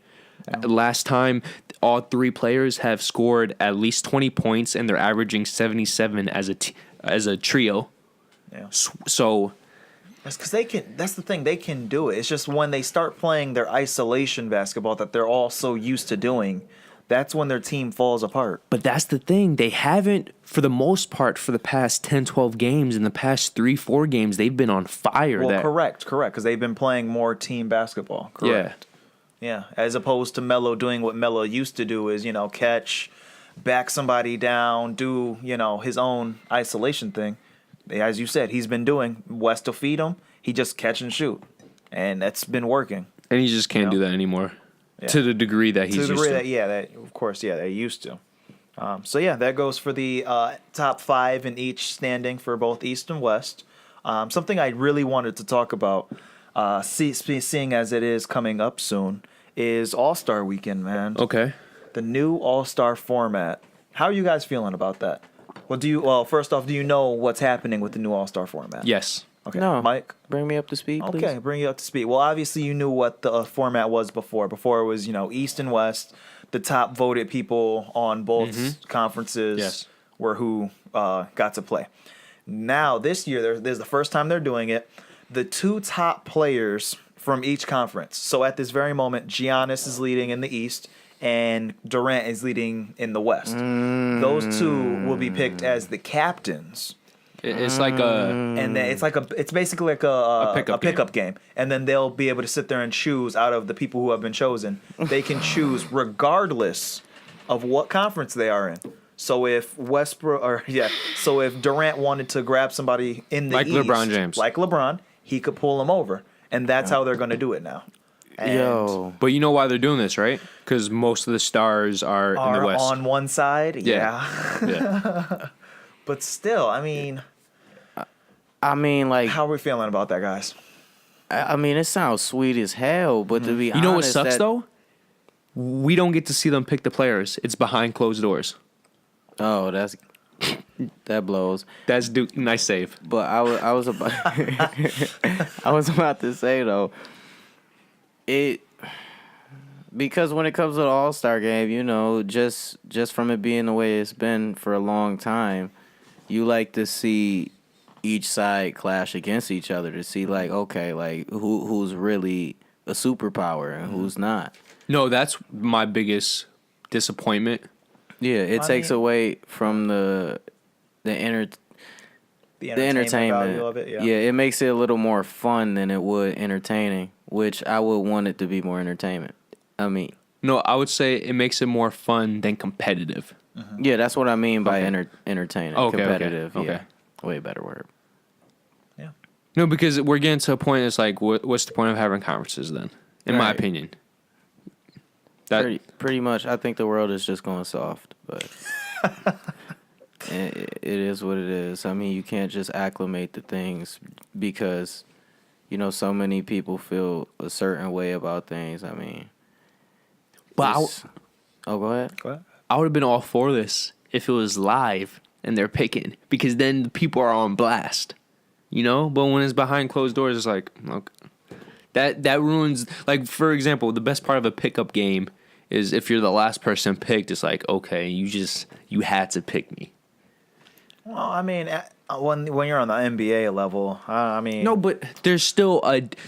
Speaker 2: Yeah. Last time, all three players have scored at least 20 points and they're averaging 77 as a trio.
Speaker 1: Yeah.
Speaker 2: So
Speaker 1: that's because they can. That's the thing. They can do it. It's just when they start playing their isolation basketball that they're all so used to doing. That's when their team falls apart.
Speaker 2: But that's the thing. They haven't, for the most part, for the past 10, 12 games, in the past 3, 4 games, they've been on fire.
Speaker 1: Well, correct, because they've been playing more team basketball. Correct. Yeah. As opposed to Melo doing what Melo used to do is, catch, back somebody down, do, his own isolation thing. As you said, he's been doing. West will feed him. He just catch and shoot. And that's been working.
Speaker 2: And he just can't
Speaker 1: You know?
Speaker 2: do that anymore
Speaker 1: Yeah.
Speaker 2: to the degree that he's
Speaker 1: To the
Speaker 2: used
Speaker 1: degree
Speaker 2: to.
Speaker 1: that of course, they used to. So yeah, that goes for the top 5 in each standing for both East and West. Something I really wanted to talk about, seeing as it is coming up soon, is All-Star Weekend, man.
Speaker 2: Okay.
Speaker 1: The new All-Star format. How are you guys feeling about that? Well, first off, do you know what's happening with the new All-Star format?
Speaker 2: Yes.
Speaker 1: Okay.
Speaker 3: No.
Speaker 1: Mike?
Speaker 3: Bring me up to speed, please.
Speaker 1: Okay, bring you up to speed. Well, obviously you knew what the format was before. Before it was, East and West. The top voted people on both conferences
Speaker 2: Yes.
Speaker 1: were who got to play. Now, this year, there's the first time they're doing it. The 2 top players from each conference. So at this very moment, Giannis is leading in the East and Durant is leading in the West. Those 2 will be picked as the captains.
Speaker 2: It's like a.
Speaker 1: And then it's basically like a pickup game. And then they'll be able to sit there and choose out of the people who have been chosen. They can choose regardless of what conference they are in. So if so if Durant wanted to grab somebody in the
Speaker 2: Like
Speaker 1: East,
Speaker 2: LeBron James.
Speaker 1: like LeBron, he could pull him over. And that's how they're going to do it now. And
Speaker 3: Yo.
Speaker 2: But you know why they're doing this, right? Because most of the stars are in the West.
Speaker 1: on one side,
Speaker 2: Yeah. Yeah.
Speaker 1: But still, I mean,
Speaker 3: Like,
Speaker 1: how are we feeling about that, guys?
Speaker 3: I mean, it sounds sweet as hell, but to be honest,
Speaker 2: You know what sucks though? We don't get to see them pick the players. It's behind closed doors.
Speaker 3: Oh, that blows.
Speaker 2: That's nice save.
Speaker 3: But I was about I was about to say though, because when it comes to the All-Star game, just from it being the way it's been for a long time, you like to see each side clash against each other to see like, okay, like who's really a superpower and who's not.
Speaker 2: No, that's my biggest disappointment.
Speaker 3: Yeah, it takes away from the entertainment
Speaker 1: value of it.
Speaker 3: Yeah, it makes it a little more fun than it would entertaining, which I would want it to be more entertainment. I mean,
Speaker 2: No, I would say it makes it more fun than competitive.
Speaker 3: yeah, that's what I mean by
Speaker 2: Okay.
Speaker 3: entertaining.
Speaker 2: Okay, okay,
Speaker 3: Competitive,
Speaker 2: okay.
Speaker 3: yeah. Way better word.
Speaker 1: Yeah.
Speaker 2: No, because we're getting to a point. It's like, what's the point of having conferences then? In my
Speaker 3: Right.
Speaker 2: opinion,
Speaker 3: Pretty much, I think the world is just going soft, but it is what it is. I mean, you can't just acclimate to things because, so many people feel a certain way about things. I mean,
Speaker 2: But
Speaker 3: go ahead.
Speaker 1: Go ahead.
Speaker 2: I would have been all for this if it was live and they're picking, because then the people are on blast, But when it's behind closed doors, it's like, okay, that ruins. Like, for example, the best part of a pickup game is if you're the last person picked. It's like, okay, you had to pick me.
Speaker 1: Well, I mean, when you're on the NBA level, I mean,
Speaker 2: No, but there's still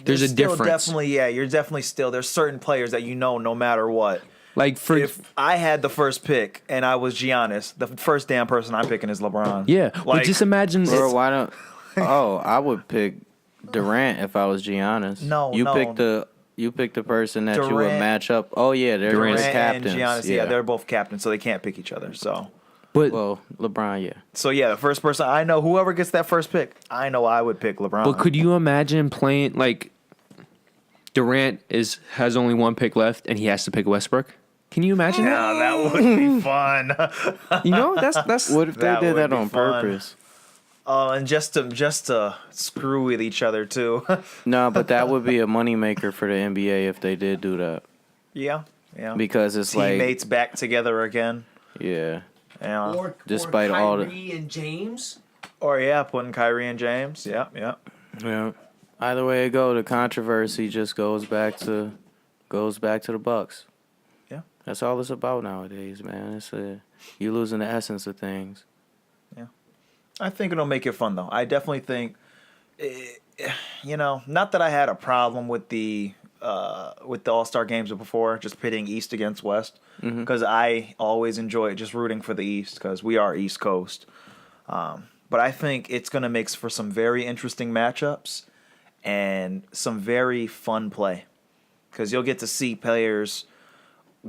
Speaker 2: there's a
Speaker 1: still
Speaker 2: difference.
Speaker 1: Definitely, you're definitely still. There's certain players that no matter what.
Speaker 2: Like
Speaker 1: If I had the first pick and I was Giannis, the first damn person I'm picking is LeBron.
Speaker 2: yeah, but
Speaker 1: Like,
Speaker 2: just imagine.
Speaker 3: Bro, why don't? Oh, I would pick Durant if I was Giannis.
Speaker 1: No,
Speaker 3: You picked the person that you would
Speaker 1: Durant-
Speaker 3: match up. Oh yeah, they're
Speaker 2: Durant
Speaker 3: both captains.
Speaker 1: and Giannis, they're both captains, so they can't pick each other. So,
Speaker 2: but
Speaker 3: Well, LeBron, yeah.
Speaker 1: the first person I know, whoever gets that first pick, I know I would pick LeBron.
Speaker 2: But could you imagine playing like Durant has only one pick left and he has to pick Westbrook? Can you imagine that?
Speaker 1: Yeah, that would be fun.
Speaker 2: That's
Speaker 3: What if they
Speaker 1: That
Speaker 3: did
Speaker 1: would
Speaker 3: that
Speaker 1: be
Speaker 3: on
Speaker 1: fun.
Speaker 3: purpose?
Speaker 1: And just to screw with each other too.
Speaker 3: No, but that would be a moneymaker for the NBA if they did do that.
Speaker 1: Yeah.
Speaker 3: Because it's
Speaker 1: Teammates back together again.
Speaker 3: yeah.
Speaker 1: Yeah.
Speaker 3: Despite all the-
Speaker 4: Kyrie and James.
Speaker 1: Or putting Kyrie and James. Yeah.
Speaker 3: Yeah. Either way it go, the controversy just goes back to the Bucks.
Speaker 1: Yeah.
Speaker 3: That's all it's about nowadays, man. You losing the essence of things.
Speaker 1: I think it'll make it fun though. I definitely think, not that I had a problem with the All-Star games before, just pitting East against West, because I always enjoy just rooting for the East because we are East Coast. But I think it's going to make for some very interesting matchups and some very fun play because you'll get to see players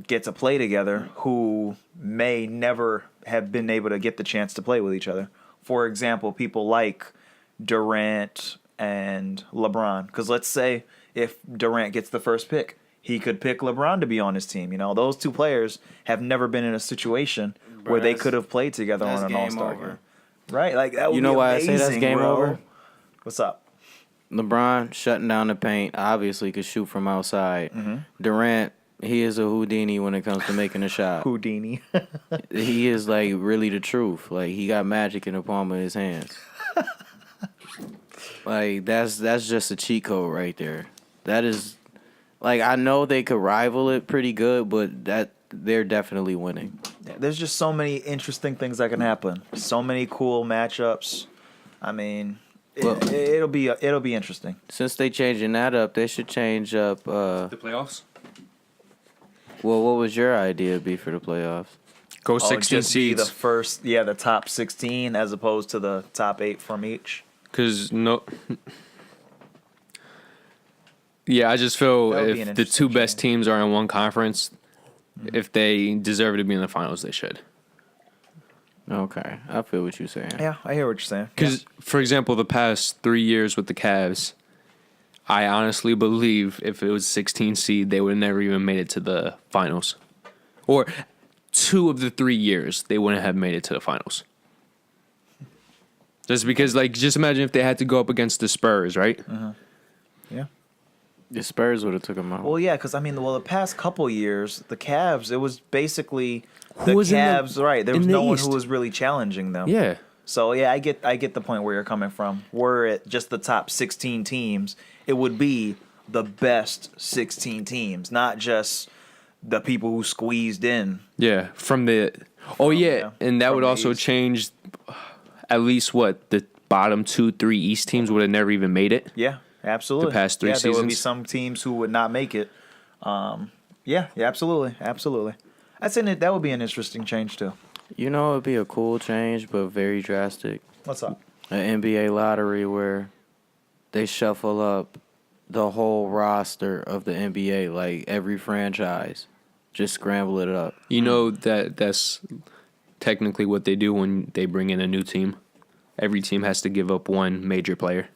Speaker 1: get to play together who may never have been able to get the chance to play with each other. For example, people like Durant and LeBron. Because let's say if Durant gets the first pick. He could pick LeBron to be on his team. You know, those two players have never been in a situation where they could have played together on an All-Star game. Right? Like, that would
Speaker 3: You know
Speaker 1: be
Speaker 3: why
Speaker 1: amazing,
Speaker 3: I say that's game
Speaker 1: bro.
Speaker 3: over?
Speaker 1: What's up?
Speaker 3: LeBron shutting down the paint, obviously could shoot from outside. Durant, he is a Houdini when it comes to making a shot.
Speaker 1: Houdini.
Speaker 3: He is like really the truth. Like he got magic in the palm of his hands. Like that's just a cheat code right there. That is like I know they could rival it pretty good, but that they're definitely winning.
Speaker 1: There's just so many interesting things that can happen. So many cool matchups. I mean, it'll be interesting.
Speaker 3: Since they changing that up, they should change up.
Speaker 2: The playoffs?
Speaker 3: Well, what was your idea be for the playoffs?
Speaker 2: Go 16
Speaker 1: just be
Speaker 2: seeds.
Speaker 1: the top 16 as opposed to the top 8 from each.
Speaker 2: Because yeah, I just feel
Speaker 1: That would be an
Speaker 2: if the two
Speaker 1: interesting
Speaker 2: best teams are in one conference, if they deserve to be in the finals, they should.
Speaker 3: Okay, I feel what you're saying.
Speaker 1: Yeah, I hear what you're saying.
Speaker 2: Because, for example, the past 3 years with the Cavs, I honestly believe if it was 16 seed, they would have never even made it to the finals. Or 2 of the 3 years, they wouldn't have made it to the finals. Just because, like, just imagine if they had to go up against the Spurs, right?
Speaker 1: Yeah.
Speaker 3: The Spurs would have took them out.
Speaker 1: Well, yeah, because, I mean, the past couple years, the Cavs, it was basically the
Speaker 2: Who was in the-
Speaker 1: Cavs, right. There was
Speaker 2: in the
Speaker 1: no one
Speaker 2: East?
Speaker 1: who was really challenging them.
Speaker 2: Yeah.
Speaker 1: So, yeah, I get the point where you're coming from. Were it just the top 16 teams, it would be the best 16 teams, not just the people who squeezed in.
Speaker 2: Yeah.
Speaker 1: yeah,
Speaker 2: And that
Speaker 1: from
Speaker 2: would
Speaker 1: the
Speaker 2: also
Speaker 1: East.
Speaker 2: change at least the bottom 2-3 East teams would have never even made it.
Speaker 1: Yeah, absolutely.
Speaker 2: The past 3
Speaker 1: There would be
Speaker 2: seasons.
Speaker 1: some teams who would not make it. Yeah, absolutely. I'd say that would be an interesting change, too.
Speaker 3: You know, it'd be a cool change, but very drastic.
Speaker 1: What's up?
Speaker 3: An NBA lottery where they shuffle up the whole roster of the NBA, like every franchise, just scramble it up.
Speaker 2: You know that's technically what they do when they bring in a new team. Every team has to give up one major player.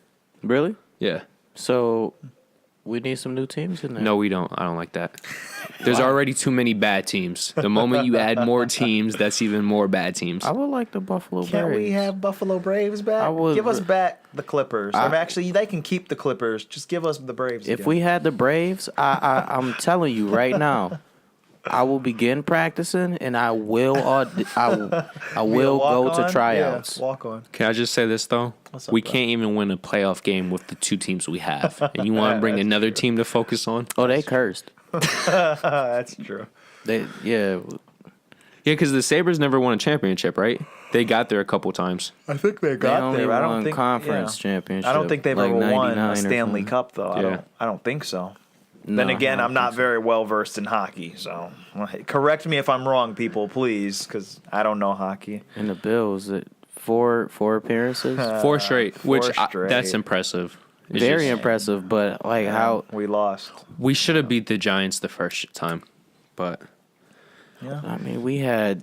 Speaker 3: Really?
Speaker 2: Yeah.
Speaker 3: So we need some new teams in there.
Speaker 2: No, we don't. I don't like that. There's already too many bad teams. The moment you add more teams, that's even more bad teams.
Speaker 3: I would like the Buffalo
Speaker 1: Can't
Speaker 3: Braves.
Speaker 1: we have Buffalo Braves back?
Speaker 3: I would-
Speaker 1: Give us back the Clippers. Actually, they can keep the Clippers. Just give us the Braves.
Speaker 3: If
Speaker 1: again.
Speaker 3: we had the Braves, I'm telling you right now, I will begin practicing and I will I will go to tryouts.
Speaker 1: Yeah, walk on.
Speaker 2: Can I just say this, though?
Speaker 1: What's up,
Speaker 2: We
Speaker 1: bro?
Speaker 2: can't even win a playoff game with the 2 teams we have. And you want to bring another team to focus on?
Speaker 3: Oh, they cursed.
Speaker 1: That's true.
Speaker 3: Yeah.
Speaker 2: Yeah, because the Sabres never won a championship, right? They got there a couple times.
Speaker 1: I think they
Speaker 3: They
Speaker 1: got
Speaker 3: only
Speaker 1: there. I
Speaker 3: won
Speaker 1: don't think
Speaker 3: conference championship.
Speaker 1: I don't think they've
Speaker 3: like
Speaker 1: ever won
Speaker 3: 99
Speaker 1: a
Speaker 3: or
Speaker 1: Stanley
Speaker 3: something.
Speaker 1: Cup though.
Speaker 2: Yeah.
Speaker 1: I don't think so.
Speaker 3: No,
Speaker 1: Then again,
Speaker 3: I
Speaker 1: I'm
Speaker 3: don't
Speaker 1: not
Speaker 3: think
Speaker 1: very well versed in hockey, so correct me if I'm wrong, people, please, because I don't know hockey.
Speaker 3: so. In the Bills, four appearances.
Speaker 2: 4 straight, which
Speaker 1: straight.
Speaker 2: that's impressive. It's
Speaker 3: Very
Speaker 2: just-
Speaker 3: impressive, but like how
Speaker 1: We lost.
Speaker 2: We should have beat the Giants the first time, but
Speaker 1: Yeah.
Speaker 3: I mean, we had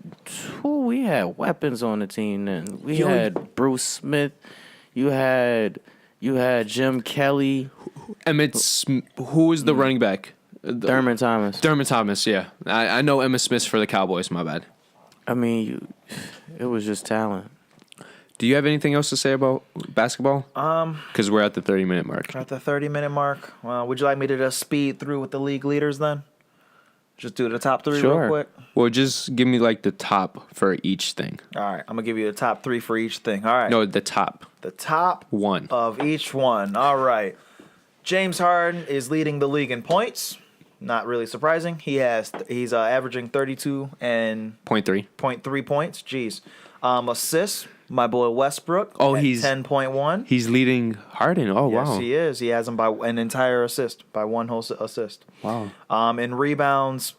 Speaker 3: weapons on the team then. We
Speaker 2: Yo,
Speaker 3: had Bruce Smith. You had Jim Kelly,
Speaker 2: who was the running back?
Speaker 3: Thurman Thomas.
Speaker 2: Thurman Thomas, yeah. I know Emmitt Smith for the Cowboys, my bad.
Speaker 3: I mean, it was just talent.
Speaker 2: Do you have anything else to say about basketball? Because we're at the 30-minute mark.
Speaker 1: We're at the 30-minute mark. Well, would you like me to just speed through with the league leaders then? Just do the top 3
Speaker 3: Sure.
Speaker 1: real quick.
Speaker 2: Well, just give me like the top for each thing.
Speaker 1: All right, I'm gonna give you the top 3 for each thing. All right.
Speaker 2: No, the top
Speaker 1: The top
Speaker 2: 1.
Speaker 1: of each one. All right. James Harden is leading the league in points. Not really surprising. He's averaging 32 and
Speaker 2: .3.
Speaker 1: 0.3 points. Jeez. Assists. My boy Westbrook.
Speaker 2: Oh,
Speaker 1: at
Speaker 2: he's
Speaker 1: 10.1.
Speaker 2: He's leading Harden. Oh,
Speaker 1: Yes,
Speaker 2: wow.
Speaker 1: he is. He has him by an entire assist, by one whole assist.
Speaker 2: Wow.
Speaker 1: In rebounds,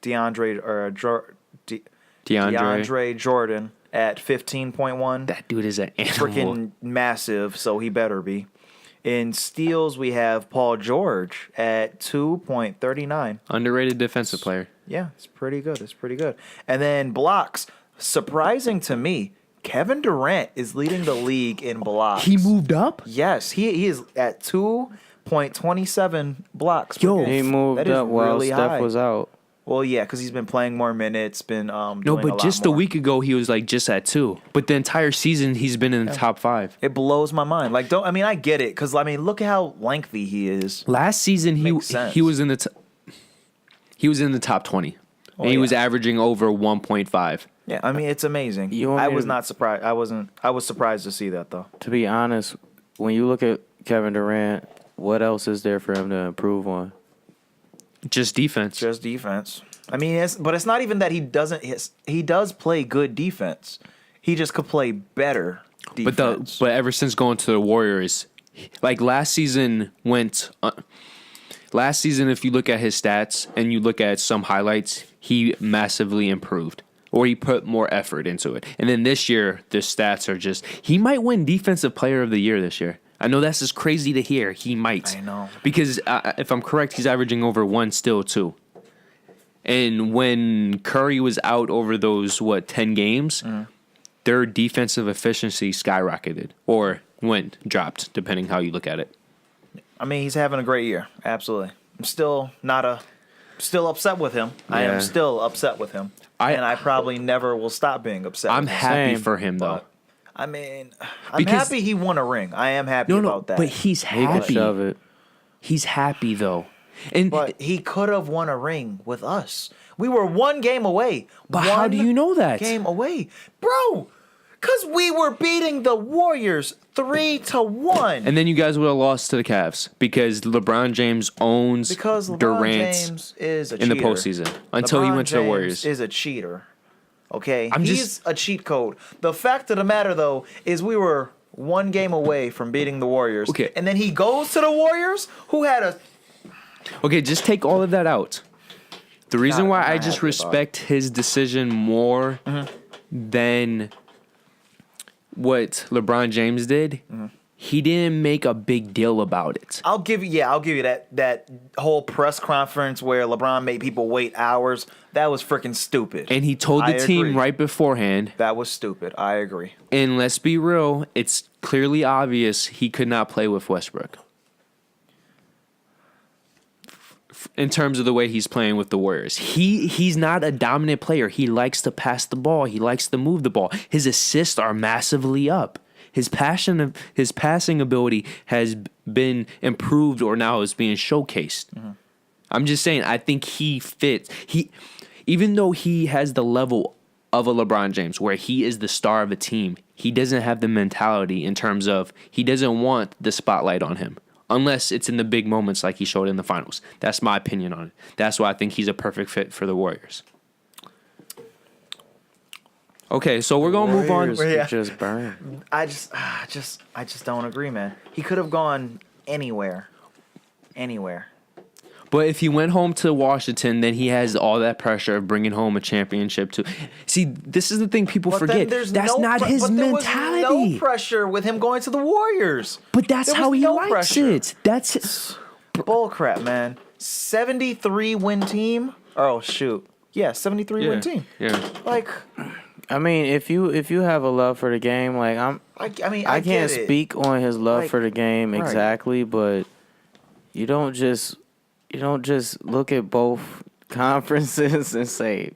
Speaker 1: DeAndre Jordan at 15.1.
Speaker 2: That dude is an animal.
Speaker 1: Freaking massive, so he better be. In steals, we have Paul George at 2.39.
Speaker 2: Underrated defensive player.
Speaker 1: Yeah, it's pretty good. And then blocks, surprising to me, Kevin Durant is leading the league in blocks.
Speaker 2: He moved up?
Speaker 1: Yes, he is at 0.27 blocks.
Speaker 2: Yo,
Speaker 1: per game.
Speaker 3: He moved
Speaker 1: That is
Speaker 3: up while
Speaker 1: really
Speaker 3: Steph
Speaker 1: high.
Speaker 3: was out.
Speaker 1: Well, yeah, because he's been playing more minutes, been
Speaker 2: No,
Speaker 1: doing a
Speaker 2: but
Speaker 1: lot
Speaker 2: just
Speaker 1: more.
Speaker 2: a week ago he was like just at 2. But the entire season he's been in the top 5.
Speaker 1: It blows my mind. Like, I get it, because look at how lengthy he is.
Speaker 2: Last season
Speaker 1: Makes sense.
Speaker 2: he was in the he was in the top 20. And he was averaging over 1.5.
Speaker 1: Yeah, it's amazing.
Speaker 3: You want
Speaker 1: I
Speaker 3: me
Speaker 1: was
Speaker 3: to-
Speaker 1: not surprised. I was surprised to see that though.
Speaker 3: To be honest, when you look at Kevin Durant, what else is there for him to improve on?
Speaker 2: Just defense.
Speaker 1: Just defense. But it's not even that he doesn't. He does play good defense. He just could play better defense.
Speaker 2: But ever since going to the Warriors, like last season if you look at his stats and you look at some highlights, he massively improved. Or he put more effort into it. And then this year, the stats are just... He might win Defensive Player of the Year this year. I know that's just crazy to hear. He might.
Speaker 1: I know.
Speaker 2: Because if I'm correct, he's averaging over 1 still, too. And when Curry was out over those, 10 games, their defensive efficiency skyrocketed. Or dropped, depending how you look at it.
Speaker 1: He's having a great year. Absolutely. I'm still upset with him. I am
Speaker 2: Yeah.
Speaker 1: still upset with him. And I probably never will stop being upset
Speaker 2: I'm
Speaker 1: with him.
Speaker 2: happy
Speaker 3: Same.
Speaker 2: for him, though.
Speaker 1: But, I'm
Speaker 2: Because-
Speaker 1: happy he won a ring. I am happy
Speaker 2: No,
Speaker 1: about that.
Speaker 2: but he's
Speaker 3: He can
Speaker 2: happy.
Speaker 3: shove it.
Speaker 2: He's happy, though. And
Speaker 1: But he could have won a ring with us. We were one game away.
Speaker 2: But how do you know that?
Speaker 1: Game away. Bro, because we were beating the Warriors 3-1.
Speaker 2: And then you guys would have lost to the Cavs because LeBron James owns
Speaker 1: Because LeBron
Speaker 2: Durant
Speaker 1: James is a
Speaker 2: in the
Speaker 1: cheater.
Speaker 2: postseason until he
Speaker 1: LeBron
Speaker 2: went to the
Speaker 1: James
Speaker 2: Warriors.
Speaker 1: is a cheater. Okay?
Speaker 2: I'm
Speaker 1: He's
Speaker 2: just-
Speaker 1: a cheat code. The fact of the matter, though, is we were one game away from beating the Warriors.
Speaker 2: Okay.
Speaker 1: And then he goes to the Warriors, who had a...
Speaker 2: Okay, just take all of that out. The reason
Speaker 1: I'm
Speaker 2: why
Speaker 1: not
Speaker 2: I just
Speaker 1: happy about it.
Speaker 2: respect his decision more than what LeBron James did, he didn't make a big deal about it.
Speaker 1: I'll give you that whole press conference where LeBron made people wait hours. That was freaking stupid.
Speaker 2: And he told the
Speaker 1: I
Speaker 2: team
Speaker 1: agree.
Speaker 2: right beforehand,
Speaker 1: That was stupid. I agree.
Speaker 2: and let's be real, it's clearly obvious he could not play with Westbrook. In terms of the way he's playing with the Warriors. He's not a dominant player. He likes to pass the ball. He likes to move the ball. His assists are massively up. His passing ability has been improved or now is being showcased. I'm just saying, I think he fits. Even though he has the level of a LeBron James where he is the star of a team, he doesn't have the mentality in terms of he doesn't want the spotlight on him. Unless it's in the big moments like he showed in the finals. That's my opinion on it. That's why I think he's a perfect fit for the Warriors. Okay, so we're gonna move on.
Speaker 3: Warriors
Speaker 1: Yeah.
Speaker 3: just burn.
Speaker 1: I just don't agree, man. He could have gone anywhere. Anywhere.
Speaker 2: But if he went home to Washington, then he has all that pressure of bringing home a championship too. See, this is the thing people
Speaker 1: But then
Speaker 2: forget.
Speaker 1: there's
Speaker 2: That's
Speaker 1: no
Speaker 2: not
Speaker 1: pre-
Speaker 2: his
Speaker 1: but there was
Speaker 2: mentality.
Speaker 1: no pressure with him going to the Warriors.
Speaker 2: But that's
Speaker 1: There
Speaker 2: how
Speaker 1: was
Speaker 2: he
Speaker 1: no
Speaker 2: likes
Speaker 1: pressure.
Speaker 2: it. That's
Speaker 1: Bull crap, man. 73 win team. Oh shoot. Yeah, 73 win team.
Speaker 2: Yeah.
Speaker 1: Like,
Speaker 3: I mean, if you have a love for the game, like
Speaker 1: I
Speaker 3: I can't
Speaker 1: get it.
Speaker 3: speak on his love
Speaker 1: Like,
Speaker 3: for the game
Speaker 1: right.
Speaker 3: exactly, but you don't just look at both conferences and say,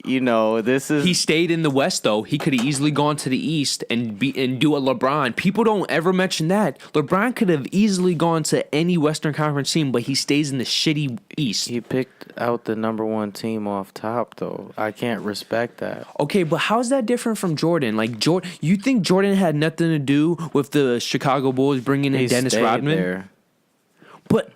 Speaker 3: this is
Speaker 2: He stayed in the West though. He could have easily gone to the East and do a LeBron. People don't ever mention that. LeBron could have easily gone to any Western Conference team, but he stays in the shitty East.
Speaker 3: he picked out the number one team off top though. I can't respect that.
Speaker 2: Okay, but how's that different from Jordan? Like you think Jordan had nothing to do with the Chicago Bulls bringing in
Speaker 3: He
Speaker 2: Dennis
Speaker 3: stayed
Speaker 2: Rodman?
Speaker 3: there.
Speaker 2: But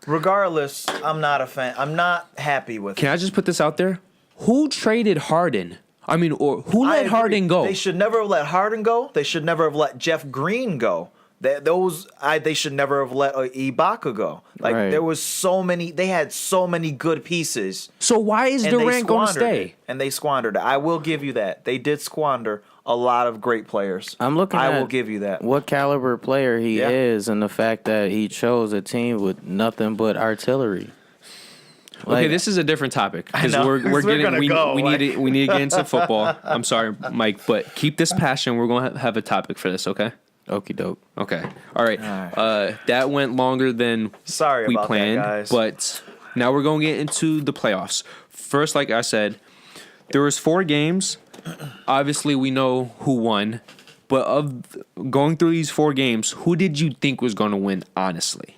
Speaker 1: Regardless, I'm not a fan. I'm not happy with
Speaker 2: can I just put this out there? Who traded Harden? I mean, or who
Speaker 1: I
Speaker 2: let
Speaker 1: agree.
Speaker 2: Harden go?
Speaker 1: They should never have let Harden go. They should never have let Jeff Green go. They should never have let Ibaka go. Like
Speaker 3: Right.
Speaker 1: there was so many. They had so many good pieces.
Speaker 2: So why is
Speaker 1: And they
Speaker 2: Durant going to
Speaker 1: squandered
Speaker 2: stay?
Speaker 1: it. And they squandered it. I will give you that. They did squander a lot of great players.
Speaker 3: I'm looking
Speaker 1: I
Speaker 3: at
Speaker 1: will give you that.
Speaker 3: what caliber player he
Speaker 1: Yeah.
Speaker 3: is and the fact that he chose a team with nothing but artillery.
Speaker 2: Okay, this is a different topic because
Speaker 1: know,
Speaker 2: we're
Speaker 1: 'cause we're
Speaker 2: getting
Speaker 1: gonna go,
Speaker 2: we
Speaker 1: like-
Speaker 2: need to get into football. I'm sorry, Mike, but keep this passion. We're going to have a topic for this, okay?
Speaker 3: Okie doke.
Speaker 2: Okay. All right. That went longer than
Speaker 1: Sorry
Speaker 2: we
Speaker 1: about
Speaker 2: planned,
Speaker 1: that, guys.
Speaker 2: but now we're going to get into the playoffs. First, like I said, there was 4 games. Obviously, we know who won, but of going through these 4 games, who did you think was going to win, honestly?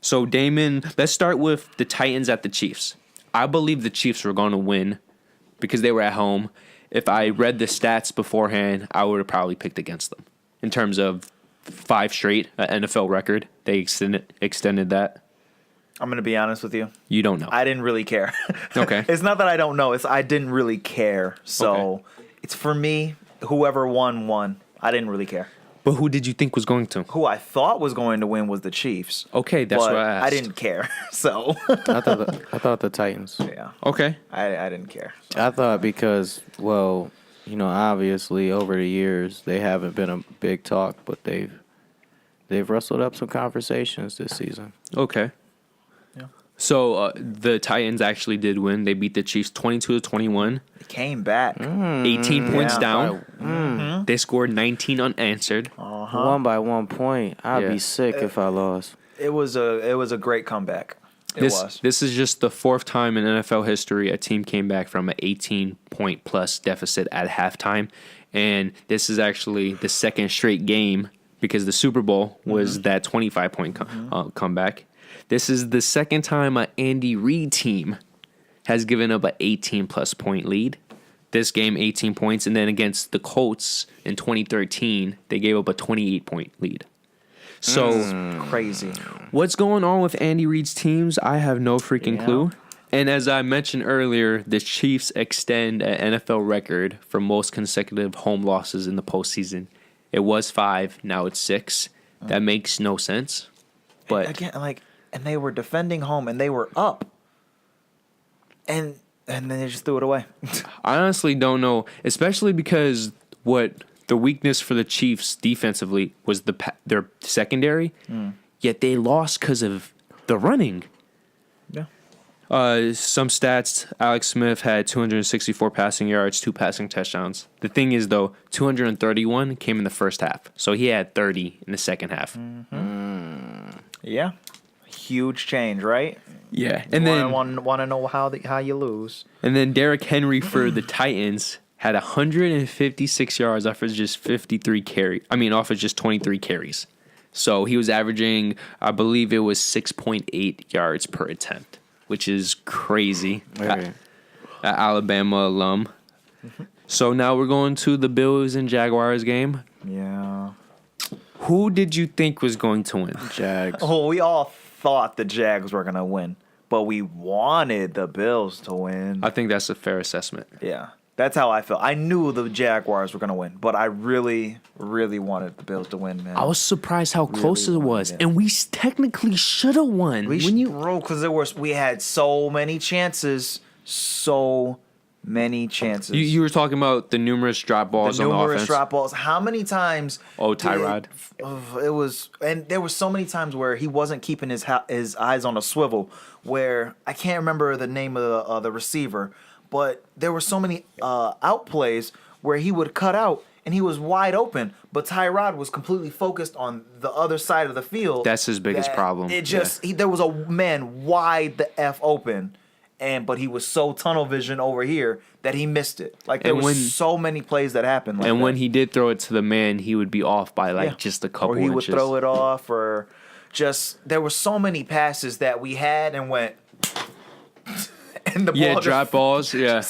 Speaker 2: So, Damon, let's start with the Titans at the Chiefs. I believe the Chiefs were going to win because they were at home. If I read the stats beforehand, I would have probably picked against them. In terms of 5 straight, an NFL record, they extended that.
Speaker 1: I'm going to be honest with you.
Speaker 2: You don't know.
Speaker 1: I didn't really care.
Speaker 2: Okay.
Speaker 1: It's not that I don't know. It's I didn't really care. So
Speaker 2: Okay.
Speaker 1: it's for me, whoever won. I didn't really care.
Speaker 2: But who did you think was going to?
Speaker 1: Who I thought was going to win was the Chiefs.
Speaker 2: Okay, that's
Speaker 1: but
Speaker 2: what I asked.
Speaker 1: I didn't care. So,
Speaker 3: I thought the Titans.
Speaker 1: yeah.
Speaker 2: Okay.
Speaker 1: I didn't care.
Speaker 3: I thought because, well, you know, obviously over the years they haven't been a big talk, but they've rustled up some conversations this season.
Speaker 2: Okay.
Speaker 1: Yeah.
Speaker 2: So the Titans actually did win. They beat the Chiefs 22-21.
Speaker 1: They came back.
Speaker 2: 18 points
Speaker 1: Yeah.
Speaker 2: down. They scored 19 unanswered.
Speaker 3: Won by 1 point. I'd
Speaker 2: Yeah.
Speaker 3: be sick if I lost.
Speaker 1: It was a great comeback. It was.
Speaker 2: This is just the 4th time in NFL history a team came back from an 18-point plus deficit at halftime. And this is actually the 2nd straight game because the Super Bowl was that 25-point comeback. This is the 2nd time an Andy Reid team has given up an 18-plus point lead. This game, 18 points. And then against the Colts in 2013, they gave up a 28-point lead. So
Speaker 1: Crazy.
Speaker 2: what's going on with Andy Reid's teams? I have no freaking
Speaker 1: Yeah.
Speaker 2: clue. And as I mentioned earlier, the Chiefs extend an NFL record for most consecutive home losses in the postseason. It was 5, now it's 6. That makes no sense. But
Speaker 1: Again, and they were defending home and they were up. And then they just threw it away.
Speaker 2: I honestly don't know, especially because what the weakness for the Chiefs defensively was their secondary, yet they lost because of the running.
Speaker 1: Yeah.
Speaker 2: Some stats, Alex Smith had 264 passing yards, 2 passing touchdowns. The thing is, though, 231 came in the first half. So he had 30 in the second half.
Speaker 1: Yeah. Huge change, right?
Speaker 2: Yeah. And then
Speaker 1: want to know how you lose.
Speaker 2: And then Derrick Henry for the Titans had 156 yards off of just 23 carries. So he was averaging, I believe it was 6.8 yards per attempt, which is crazy.
Speaker 3: Okay.
Speaker 2: Alabama alum. So now we're going to the Bills and Jaguars game.
Speaker 1: Yeah.
Speaker 2: Who did you think was going to win?
Speaker 3: Jags.
Speaker 1: Oh, we all thought the Jags were going to win, but we wanted the Bills to win.
Speaker 2: I think that's a fair assessment.
Speaker 1: Yeah. That's how I felt. I knew the Jaguars were going to win, but I really, really wanted the Bills to win, man.
Speaker 2: I was surprised how close it
Speaker 1: wanted
Speaker 2: was,
Speaker 1: it.
Speaker 2: and we technically should have won.
Speaker 1: Because we had so many chances,
Speaker 2: You were talking about the numerous drop balls
Speaker 1: the
Speaker 2: on the
Speaker 1: numerous
Speaker 2: offense.
Speaker 1: drop balls. How many times?
Speaker 2: Oh, Tyrod.
Speaker 1: It was, and there were so many times where he wasn't keeping his eyes on a swivel. Where I can't remember the name of the receiver, but there were so many out plays where he would cut out and he was wide open, but Tyrod was completely focused on the other side of the field.
Speaker 2: That's his biggest
Speaker 1: that
Speaker 2: problem.
Speaker 1: It just there was a man wide the f open. But he was so tunnel vision over here that he missed it. Like there was so many plays that happened. Like
Speaker 2: when he did throw it to the man, he would be off by just a couple
Speaker 1: or he would
Speaker 2: inches.
Speaker 1: throw it off, or just there were so many passes that we had and went, and the ball
Speaker 2: drop balls. Yeah.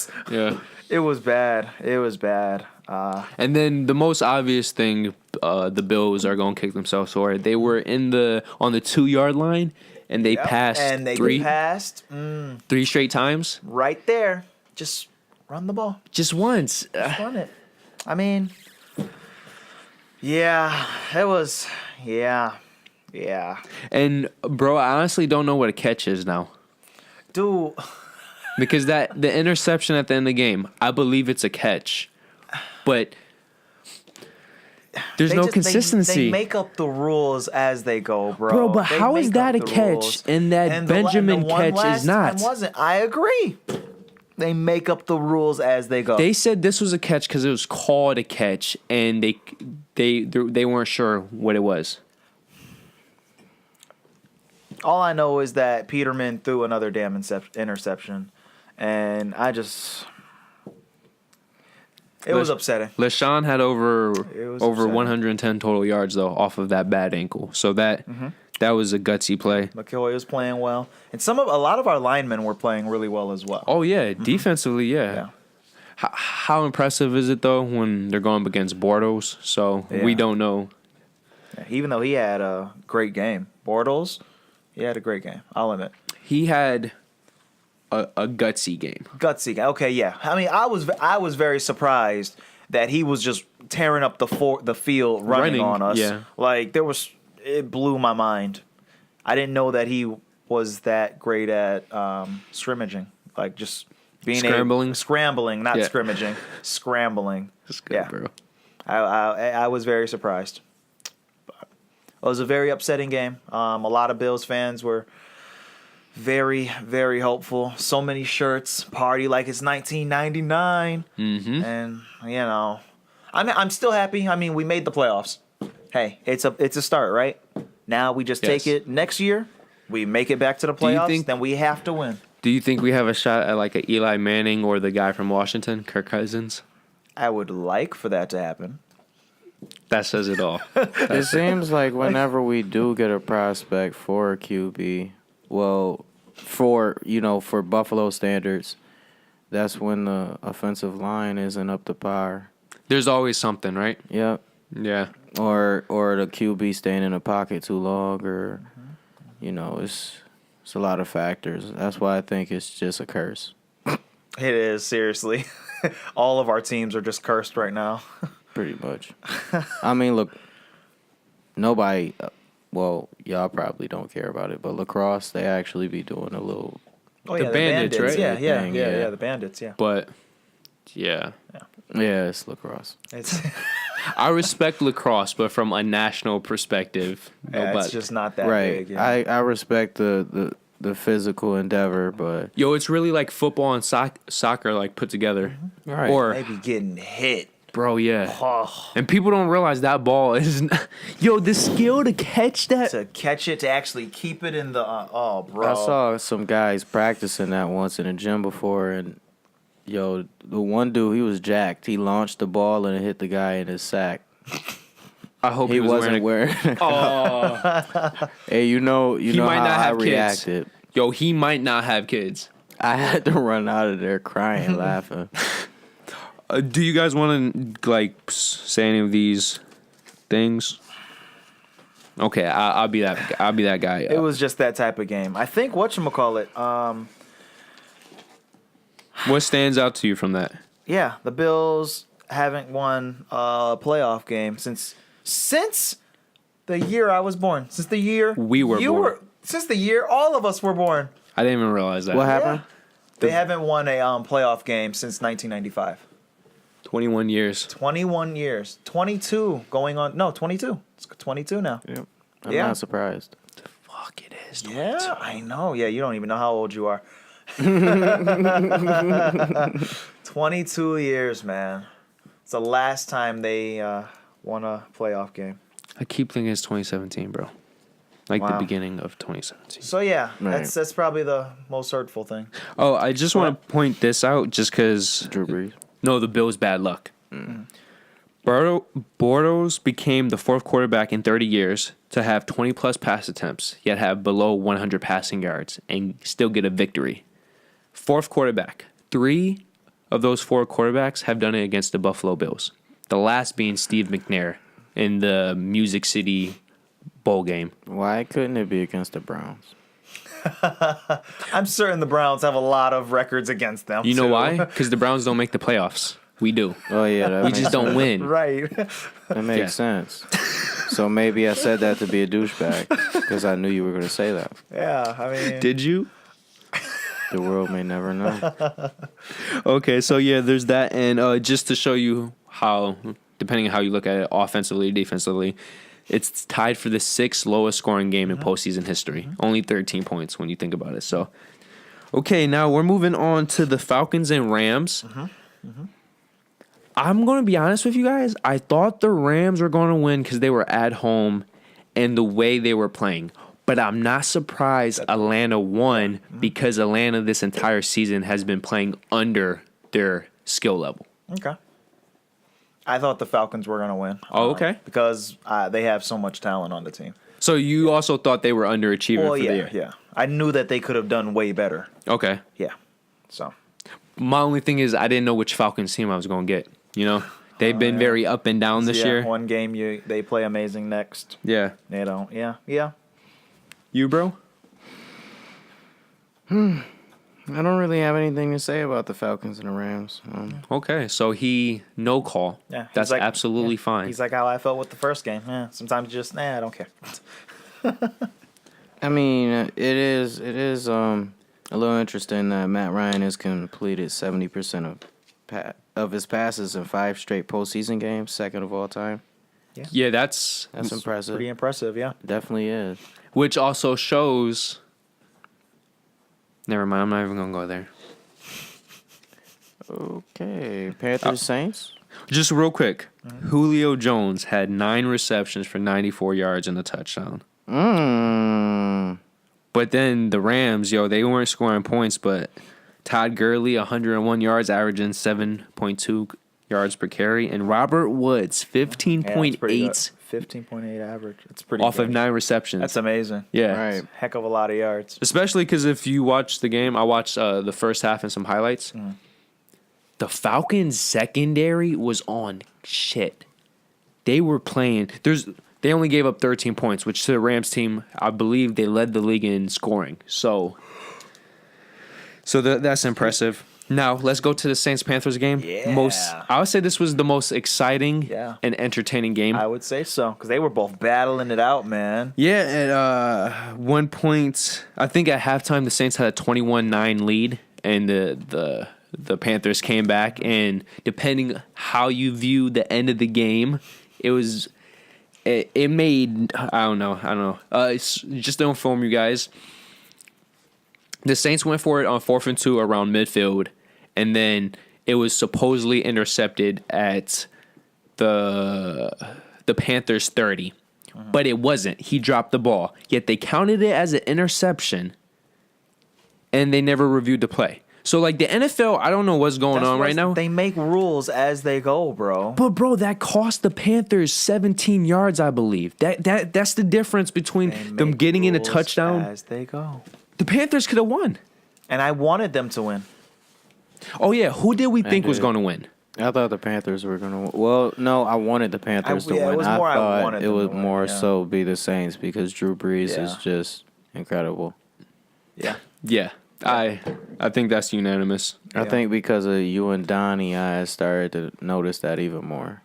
Speaker 1: It was bad. It was bad.
Speaker 2: And then the most obvious thing, the Bills are going to kick themselves for. They were on the 2-yard line. And they passed
Speaker 1: and they
Speaker 2: three straight times.
Speaker 1: Right there. Just run the ball.
Speaker 2: Just once.
Speaker 1: Just run it. I mean, yeah, it was, yeah.
Speaker 2: And, bro, I honestly don't know what a catch is now.
Speaker 1: Dude.
Speaker 2: Because the interception at the end of the game, I believe it's a catch. But there's no consistency.
Speaker 1: They make up the rules as they go, bro.
Speaker 2: Bro, but how is that a catch and that Benjamin catch is not?
Speaker 1: Wasn't. I agree. They make up the rules as they go.
Speaker 2: They said this was a catch because it was called a catch, and they weren't sure what it was.
Speaker 1: All I know is that Peterman threw another damn interception, and it was upsetting.
Speaker 2: LaShawn had over
Speaker 1: upsetting.
Speaker 2: 110 total yards though off of that bad ankle. So that was a gutsy play.
Speaker 1: McCoy was playing well, and a lot of our linemen were playing really well as well.
Speaker 2: Oh yeah, defensively, yeah. How impressive is it though when they're going up against Bortles? So we don't know.
Speaker 1: Yeah, even though he had a great game, Bortles, he had a great game. I'll admit.
Speaker 2: He had a gutsy game.
Speaker 1: Gutsy game. Okay, yeah. I mean, I was very surprised that he was just tearing up the field running on us.
Speaker 2: Yeah.
Speaker 1: Like it blew my mind. I didn't know that he was that great at scrimmaging. Like just being scrambling, not scrimmaging, scrambling.
Speaker 2: That's good, bro.
Speaker 1: I was very surprised. It was a very upsetting game. A lot of Bills fans were very, very hopeful. So many shirts, party like it's 1999, and I'm still happy. I mean, we made the playoffs. Hey, it's a start, right? Now we just take it next year. We make it back to the playoffs, then we have to win.
Speaker 2: Do you think we have a shot at like a Eli Manning or the guy from Washington, Kirk Cousins?
Speaker 1: I would like for that to happen.
Speaker 2: That says it all.
Speaker 3: It seems like whenever we do get a prospect for a QB, well, for Buffalo standards, that's when the offensive line isn't up to par.
Speaker 2: There's always something, right?
Speaker 3: Yep.
Speaker 2: Yeah.
Speaker 3: Or the QB staying in the pocket too long, or it's a lot of factors. That's why I think it's just a curse.
Speaker 1: It is, seriously. All of our teams are just cursed right now.
Speaker 3: Pretty much. I mean, look, nobody, y'all probably don't care about it, but lacrosse, they actually be doing a little.
Speaker 1: Oh, yeah,
Speaker 2: the bandits, right?
Speaker 1: Yeah, the bandits, yeah.
Speaker 2: But, yeah.
Speaker 3: Yeah, it's lacrosse.
Speaker 2: I respect lacrosse, but from a national perspective,
Speaker 1: it's just not that
Speaker 3: right.
Speaker 1: big. Yeah.
Speaker 3: I respect the physical endeavor, but
Speaker 2: it's really like football and soccer like put together.
Speaker 3: Right.
Speaker 2: Or
Speaker 1: maybe getting hit.
Speaker 2: Bro, yeah.
Speaker 1: Oh.
Speaker 2: And people don't realize that ball is the skill to catch that.
Speaker 1: To catch it, to actually keep it in the bro.
Speaker 3: I saw some guys practicing that once in a gym before, and the one dude, he was jacked. He launched the ball and it hit the guy in his sack.
Speaker 2: I hope
Speaker 3: he wasn't wearing
Speaker 2: Oh.
Speaker 3: Hey, you know
Speaker 2: he might
Speaker 3: how
Speaker 2: not have
Speaker 3: I
Speaker 2: kids.
Speaker 3: reacted.
Speaker 2: He might not have kids.
Speaker 3: I had to run out of there crying, laughing.
Speaker 2: Do you guys want to say any of these things? Okay, I'll be that guy.
Speaker 1: It was just that type of game. I think whatchamacallit,
Speaker 2: what stands out to you from that?
Speaker 1: Yeah, the Bills haven't won a playoff game since the year I was born. Since the year
Speaker 2: we were born.
Speaker 1: Since the year all of us were born.
Speaker 2: I didn't even realize that.
Speaker 3: What happened?
Speaker 1: Yeah. They haven't won a playoff game since 1995.
Speaker 2: 21 years.
Speaker 1: 21 years. 22 going on. No, 22. It's 22 now.
Speaker 3: Yep. I'm not surprised.
Speaker 2: Fuck, it is. 22.
Speaker 1: Yeah, I know. Yeah, you don't even know how old you are. 22 years, man. It's the last time they won a playoff game.
Speaker 2: I keep thinking it's 2017, bro. Like the beginning of 2017.
Speaker 1: So, yeah,
Speaker 3: right.
Speaker 1: that's probably the most hurtful thing.
Speaker 2: Oh, I just want to point this out just because...
Speaker 3: Drew Brees.
Speaker 2: No, the Bills' bad luck. Bortles became the fourth quarterback in 30 years to have 20-plus pass attempts, yet have below 100 passing yards, and still get a victory. Fourth quarterback. 3 of those 4 quarterbacks have done it against the Buffalo Bills. The last being Steve McNair in the Music City Bowl game.
Speaker 3: Why couldn't it be against the Browns?
Speaker 1: I'm certain the Browns have a lot of records against them.
Speaker 2: You know why? Because the Browns don't make the playoffs. We do.
Speaker 3: Oh, yeah.
Speaker 2: We just don't win.
Speaker 1: Right.
Speaker 3: That makes sense. So maybe I said that to be a douchebag because I knew you were going to say that.
Speaker 1: Yeah, I mean...
Speaker 2: Did you?
Speaker 3: The world may never know.
Speaker 2: Okay, so yeah, there's that. And just to show you how, depending on how you look at it, offensively, defensively, it's tied for the 6th lowest scoring game in postseason history. Only 13 points when you think about it. So, okay, now we're moving on to the Falcons and Rams. I'm going to be honest with you guys. I thought the Rams were going to win because they were at home and the way they were playing. But I'm not surprised Atlanta won because Atlanta this entire season has been playing under their skill level.
Speaker 1: Okay. I thought the Falcons were going to win.
Speaker 2: Oh, okay.
Speaker 1: Because they have so much talent on the team.
Speaker 2: So you also thought they were underachieving for the year?
Speaker 1: Yeah. I knew that they could have done way better.
Speaker 2: Okay.
Speaker 1: Yeah. So.
Speaker 2: My only thing is I didn't know which Falcons team I was going to get. You know, they've been very up and down this year.
Speaker 1: One game they play amazing next.
Speaker 2: Yeah.
Speaker 1: They don't. Yeah.
Speaker 2: You, bro?
Speaker 3: I don't really have anything to say about the Falcons and the Rams.
Speaker 2: Okay, so no call.
Speaker 1: Yeah,
Speaker 2: That's absolutely fine.
Speaker 1: He's like how I felt with the first game. Yeah, sometimes you just I don't care.
Speaker 3: I mean, it is a little interesting that Matt Ryan has completed 70% of his passes in 5 straight postseason games, second of all time.
Speaker 2: Yeah, that's
Speaker 3: impressive.
Speaker 1: Pretty impressive, yeah.
Speaker 3: Definitely is.
Speaker 2: Which also shows. Never mind. I'm not even gonna go there.
Speaker 3: Okay, Panthers Saints.
Speaker 2: Just real quick, Julio Jones had 9 receptions for 94 yards and a touchdown. But then the Rams, they weren't scoring points, but Todd Gurley, 101 yards, averaging 7.2 yards per carry, and Robert Woods, 15.8
Speaker 1: 15.8 average. It's pretty
Speaker 2: off
Speaker 1: good.
Speaker 2: of 9 receptions.
Speaker 1: That's amazing.
Speaker 2: Yeah.
Speaker 3: Right.
Speaker 1: Heck of a lot of yards.
Speaker 2: Especially because if you watch the game, I watched the first half and some highlights. The Falcons secondary was on shit. They were playing. They only gave up 13 points, which to the Rams team, I believe they led the league in scoring. So that's impressive. Now, let's go to the Saints-Panthers game.
Speaker 1: Yeah.
Speaker 2: I would say this was the most exciting and entertaining game.
Speaker 1: I would say so, because they were both battling it out, man.
Speaker 2: Yeah, at one point, I think at halftime, the Saints had a 21-9 lead, and the Panthers came back, and depending how you view the end of the game, it made, I don't know. Just to inform you guys, the Saints went for it on 4th and 2 around midfield, and then it was supposedly intercepted at the Panthers 30. But it wasn't. He dropped the ball. Yet they counted it as an interception, and they never reviewed the play. So, the NFL, I don't know what's going on right now.
Speaker 1: They make rules as they go, bro.
Speaker 2: But, bro, that cost the Panthers 17 yards, I believe. That's the difference between them getting in a touchdown.
Speaker 1: As they go.
Speaker 2: The Panthers could have won.
Speaker 1: And I wanted them to win.
Speaker 2: Oh, yeah. Who did we think was going to win?
Speaker 3: I thought the Panthers were going to win. Well, no, I wanted the Panthers to win.
Speaker 1: It was more I
Speaker 3: thought
Speaker 1: wanted
Speaker 3: it
Speaker 1: them
Speaker 3: would
Speaker 1: to win,
Speaker 3: more so be the Saints because Drew Brees is just incredible.
Speaker 1: Yeah.
Speaker 2: Yeah. I think that's unanimous.
Speaker 3: I think because of you and Donnie, I started to notice that even more.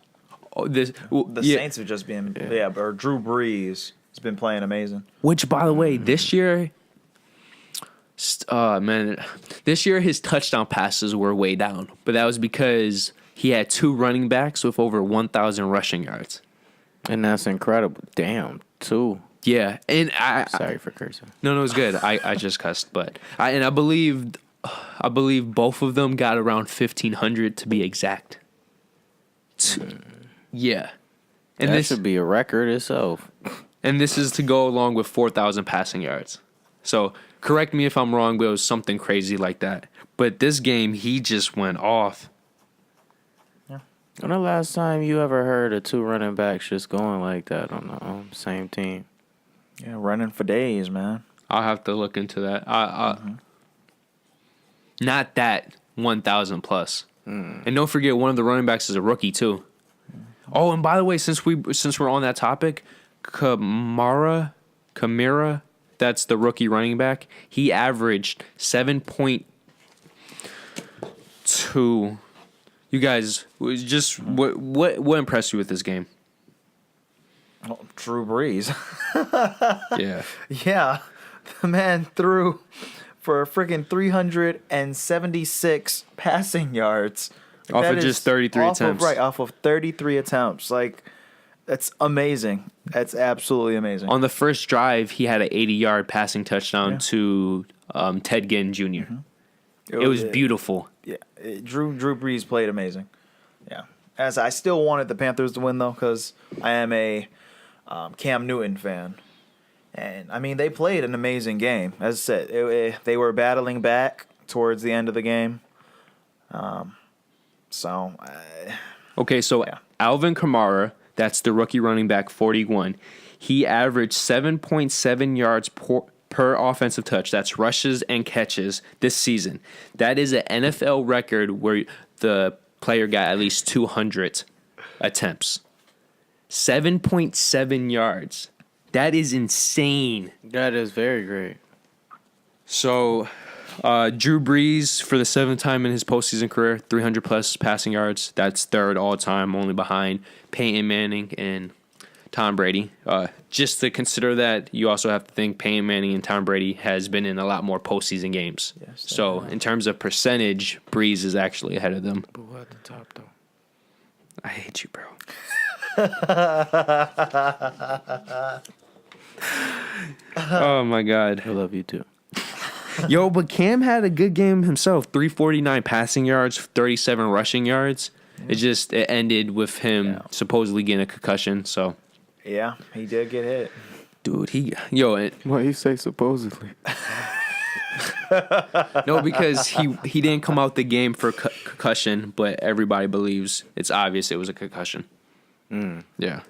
Speaker 2: Oh,
Speaker 1: The Saints have just been, or Drew Brees has been playing amazing.
Speaker 2: Which, by the way, this year, this year his touchdown passes were way down. But that was because he had 2 running backs with over 1,000 rushing yards.
Speaker 3: And that's incredible. Damn, 2.
Speaker 2: Yeah, and
Speaker 3: Sorry for cursing.
Speaker 2: No, it's good. I just cussed, but I believe both of them got around 1,500 to be exact. Yeah, and
Speaker 3: that should be a record itself.
Speaker 2: And this is to go along with 4,000 passing yards. So correct me if I'm wrong, but it was something crazy like that. But this game, he just went off.
Speaker 3: Yeah. When the last time you ever heard of 2 running backs just going like that on the same team?
Speaker 1: Yeah, running for days, man.
Speaker 2: I'll have to look into that. Not that 1,000 plus. And don't forget, one of the running backs is a rookie too. Oh, and by the way, since we're on that topic, Kamara, that's the rookie running back. He averaged 7.2. You guys, just what impressed you with this game?
Speaker 1: Oh, Drew Brees.
Speaker 2: Yeah.
Speaker 1: Yeah. The man threw for a freaking 376 passing yards.
Speaker 2: Off of just 33 attempts.
Speaker 1: Off of 33 attempts. That's amazing. That's absolutely amazing.
Speaker 2: On the first drive, he had an 80-yard passing touchdown to Ted Ginn Jr. It was beautiful.
Speaker 1: Yeah. Drew Brees played amazing. Yeah. As I still wanted the Panthers to win, though, because I am a Cam Newton fan. And, I mean, they played an amazing game. As I said, they were battling back towards the end of the game.
Speaker 2: Okay, so
Speaker 1: Yeah.
Speaker 2: Alvin Kamara, that's the rookie running back, 41. He averaged 7.7 yards per offensive touch. That's rushes and catches this season. That is an NFL record where the player got at least 200 attempts. 7.7 yards. That is insane.
Speaker 3: That is very great.
Speaker 2: So, Drew Brees, for the 7th time in his postseason career, 300-plus passing yards. That's third all-time, only behind Peyton Manning and Tom Brady. Just to consider that, you also have to think Peyton Manning and Tom Brady has been in a lot more postseason games.
Speaker 1: Yes,
Speaker 2: so, in terms of percentage, Brees is actually ahead of them.
Speaker 3: But what at the top, though?
Speaker 2: I hate you, bro. Oh, my God.
Speaker 3: I love you, too.
Speaker 2: Yo, but Cam had a good game himself. 349 passing yards, 37 rushing yards. It ended with him supposedly getting a concussion. So,
Speaker 1: Yeah, he did get hit.
Speaker 2: dude,
Speaker 3: Why you say supposedly?
Speaker 2: no, because he didn't come out the game for concussion, but everybody believes it's obvious it was a concussion. Yeah.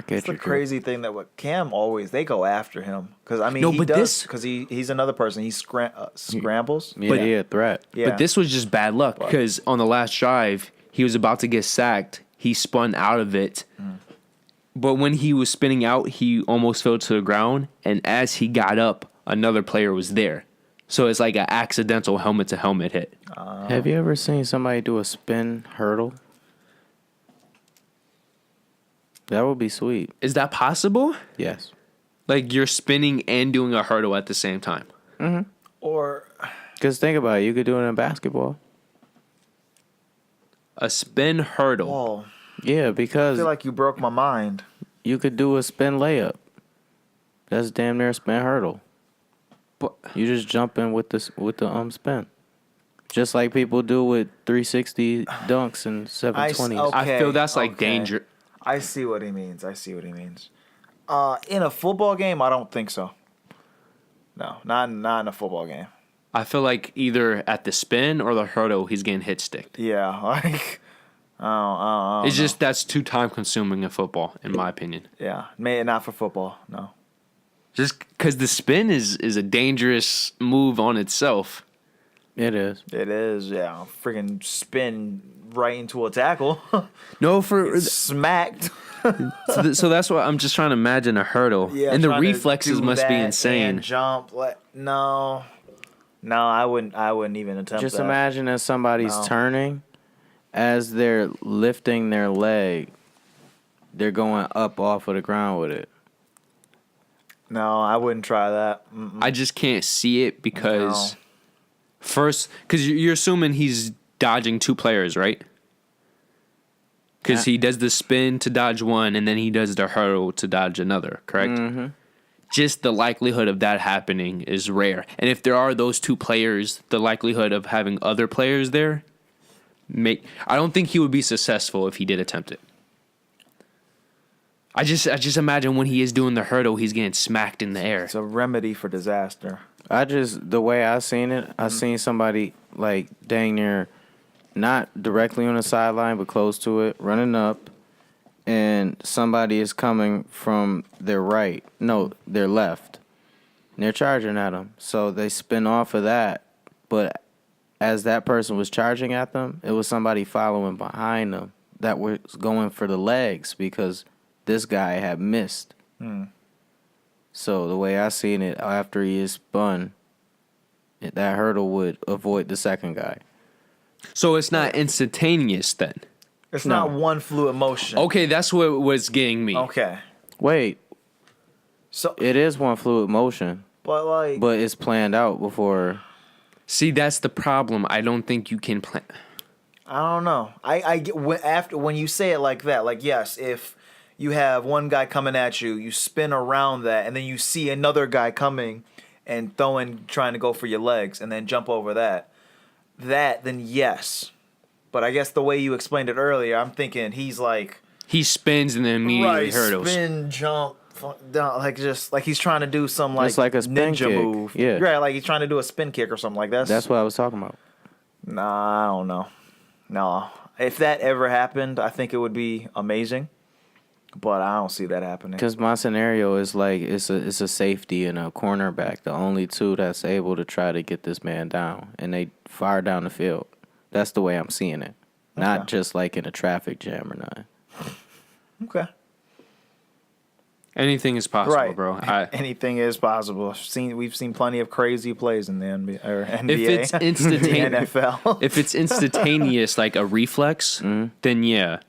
Speaker 1: It's the crazy thing that what Cam always they go after him because I mean
Speaker 2: No,
Speaker 1: he
Speaker 2: but
Speaker 1: does because he's another person he scrambles.
Speaker 3: Yeah,
Speaker 2: But-
Speaker 3: he a threat.
Speaker 1: Yeah.
Speaker 2: But this was just bad luck because on the last drive, he was about to get sacked. He spun out of it. But when he was spinning out, he almost fell to the ground. And as he got up, another player was there. So it's like an accidental helmet-to-helmet hit.
Speaker 3: Have you ever seen somebody do a spin hurdle? That would be sweet.
Speaker 2: Is that possible?
Speaker 3: Yes.
Speaker 2: Like you're spinning and doing a hurdle at the same time.
Speaker 1: Or
Speaker 3: Because think about it. You could do it in basketball.
Speaker 2: A spin hurdle.
Speaker 1: oh,
Speaker 3: Yeah,
Speaker 1: I
Speaker 3: because
Speaker 1: feel like you broke my mind.
Speaker 3: you could do a spin layup. That's damn near a spin hurdle.
Speaker 2: But
Speaker 3: You just jump in with the spin. Just like people do with 360 dunks and 720s.
Speaker 1: okay.
Speaker 2: I feel that's like
Speaker 1: okay.
Speaker 2: danger.
Speaker 1: I see what he means. In a football game, I don't think so. No, not in a football game.
Speaker 2: I feel like either at the spin or the hurdle, he's getting hit sticked.
Speaker 1: Yeah, like I don't
Speaker 2: It's
Speaker 1: know.
Speaker 2: just that's too time consuming in football, in my opinion.
Speaker 1: Yeah, not for football. No.
Speaker 2: Just because the spin is a dangerous move on itself.
Speaker 3: It is.
Speaker 1: It is, yeah. Freaking spin right into a tackle.
Speaker 2: No, for
Speaker 1: Smacked.
Speaker 2: so that's what I'm just trying to imagine a hurdle,
Speaker 1: Yeah,
Speaker 2: and the
Speaker 1: trying to
Speaker 2: reflexes
Speaker 1: do
Speaker 2: must be
Speaker 1: that
Speaker 2: insane.
Speaker 1: And jump. No, I wouldn't even attempt
Speaker 3: Just
Speaker 1: that.
Speaker 3: imagine as somebody's
Speaker 1: No.
Speaker 3: turning, as they're lifting their leg, they're going up off of the ground with it.
Speaker 1: No, I wouldn't try that. Mm-mm.
Speaker 2: I just can't see it because
Speaker 1: No.
Speaker 2: first, because you're assuming he's dodging two players, right? Because
Speaker 3: Yeah.
Speaker 2: he does the spin to dodge one, and then he does the hurdle to dodge another, correct?
Speaker 3: Mm-hmm.
Speaker 2: Just the likelihood of that happening is rare. And if there are those two players, the likelihood of having other players there, I don't think he would be successful if he did attempt it. I just imagine when he is doing the hurdle, he's getting smacked in the air.
Speaker 1: It's a remedy for disaster.
Speaker 3: The way I seen it, I seen somebody like dang near, not directly on the sideline, but close to it, running up, and somebody is coming from their right, no, their left, and they're charging at them. So they spin off of that, but as that person was charging at them, it was somebody following behind them that was going for the legs because this guy had missed. So the way I seen it, after he is spun, that hurdle would avoid the second guy.
Speaker 2: So it's not instantaneous then.
Speaker 1: It's
Speaker 3: No.
Speaker 1: not one fluid motion.
Speaker 2: Okay, that's what was getting me.
Speaker 1: Okay.
Speaker 3: Wait,
Speaker 1: So,
Speaker 3: it is one fluid motion,
Speaker 1: but like,
Speaker 3: but it's planned out before.
Speaker 2: See, that's the problem. I don't think you can plan.
Speaker 1: I don't know. I get when you say it like that, like yes, if you have one guy coming at you, you spin around that, and then you see another guy coming and trying to go for your legs, and then jump over that. Then yes. But I guess the way you explained it earlier, I'm thinking he's like
Speaker 2: He spins and then immediately hurdles.
Speaker 1: spin, jump, down, like just like he's trying to do some like,
Speaker 3: It's like a spin
Speaker 1: ninja
Speaker 3: kick.
Speaker 1: move.
Speaker 3: Yeah.
Speaker 1: Right, like he's trying to do a spin kick or something like that.
Speaker 3: That's what I was talking about.
Speaker 1: Nah, I don't know. No, if that ever happened, I think it would be amazing. But I don't see that happening.
Speaker 3: Because my scenario is like it's a safety and a cornerback, the only two that's able to try to get this man down, and they fire down the field. That's the way I'm seeing it, not just like in a traffic jam or nothing.
Speaker 1: Okay.
Speaker 2: Anything is possible,
Speaker 1: Right,
Speaker 2: bro.
Speaker 1: Anything is possible. We've seen plenty of crazy plays in the NBA or NBA.
Speaker 2: If it's instantaneous,
Speaker 1: NFL.
Speaker 2: if it's instantaneous, like a reflex, then yeah.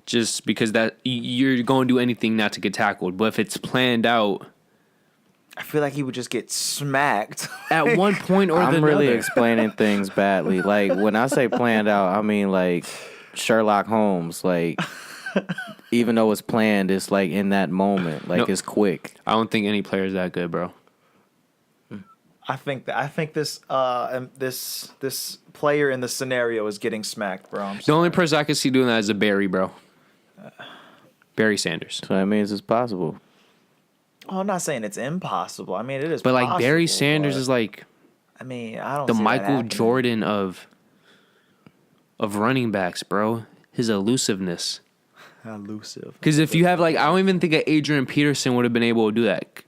Speaker 2: Just because that you're going to do anything not to get tackled, but if it's planned out,
Speaker 1: I feel like he would just get smacked.
Speaker 2: at one point or
Speaker 3: I'm
Speaker 2: the
Speaker 3: really
Speaker 2: other.
Speaker 3: explaining things badly. Like when I say planned out, I mean like Sherlock Holmes. Like even though it's planned, it's like in that moment. Like
Speaker 2: No.
Speaker 3: it's quick.
Speaker 2: I don't think any player is that good, bro.
Speaker 1: I think this this player in the scenario is getting smacked, bro.
Speaker 2: The only person I can see doing that is a Barry, bro. Barry Sanders.
Speaker 3: So that means it's possible.
Speaker 1: Oh, I'm not saying it's impossible. I mean, it is.
Speaker 2: But like
Speaker 1: possible,
Speaker 2: Barry Sanders
Speaker 1: but,
Speaker 2: is like
Speaker 1: I mean, I don't.
Speaker 2: the
Speaker 1: see that
Speaker 2: Michael
Speaker 1: happening.
Speaker 2: Jordan of running backs, bro. His elusiveness.
Speaker 1: Elusive.
Speaker 2: Because if you have like, I don't even think that Adrian Peterson would have been able to do that.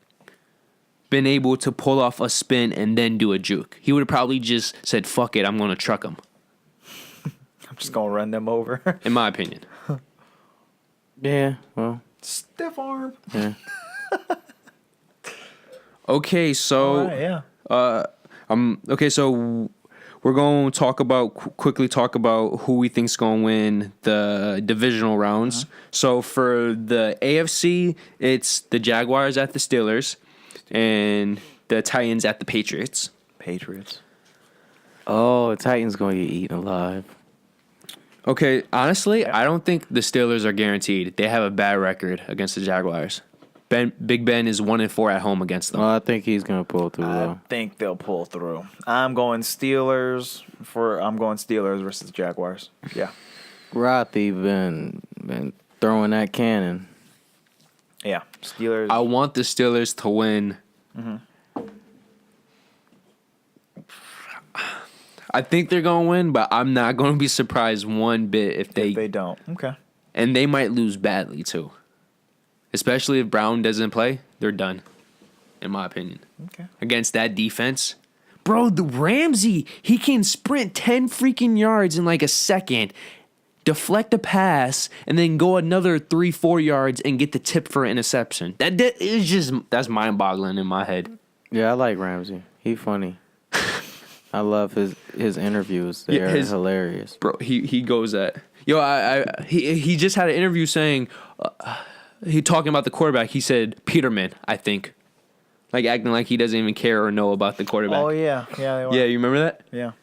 Speaker 2: Been able to pull off a spin and then do a juke. He would have probably just said, "Fuck it, I'm gonna truck him."
Speaker 1: I'm just gonna run them over.
Speaker 2: In my opinion.
Speaker 3: Yeah. Well.
Speaker 1: Stiff arm.
Speaker 3: Yeah.
Speaker 2: Okay, so
Speaker 1: All right, yeah.
Speaker 2: okay, so we're going to quickly talk about who we think's going to win the divisional rounds. So for the AFC, it's the Jaguars at the Steelers and the Titans at the Patriots.
Speaker 1: Patriots.
Speaker 3: Oh, the Titans gonna get eaten alive.
Speaker 2: Okay, honestly, I don't think the Steelers are guaranteed. They have a bad record against the Jaguars. Big Ben is 1-4 at home against them.
Speaker 3: Well, I think he's gonna pull through
Speaker 1: I
Speaker 3: though.
Speaker 1: think they'll pull through. I'm going Steelers versus Jaguars. Yeah.
Speaker 3: Rothy been throwing that cannon.
Speaker 1: Yeah. Steelers.
Speaker 2: I want the Steelers to win. I think they're going to win, but I'm not going to be surprised one bit if
Speaker 1: they don't. Okay.
Speaker 2: and they might lose badly too. Especially if Brown doesn't play, they're done, in my opinion.
Speaker 1: Okay.
Speaker 2: Against that defense. Bro, the Ramsey, he can sprint 10 freaking yards in like a second, deflect a pass, and then go another 3-4 yards and get the tip for an interception. That's mind-boggling in my head.
Speaker 3: Yeah, I like Ramsey. He funny. I love his interviews. They're hilarious.
Speaker 2: Bro, he goes at he just had an interview saying he talking about the quarterback. He said Peterman, I think, like acting like he doesn't even care or know about the quarterback.
Speaker 1: Oh yeah, yeah. They were.
Speaker 2: Yeah, you remember that?
Speaker 1: Yeah.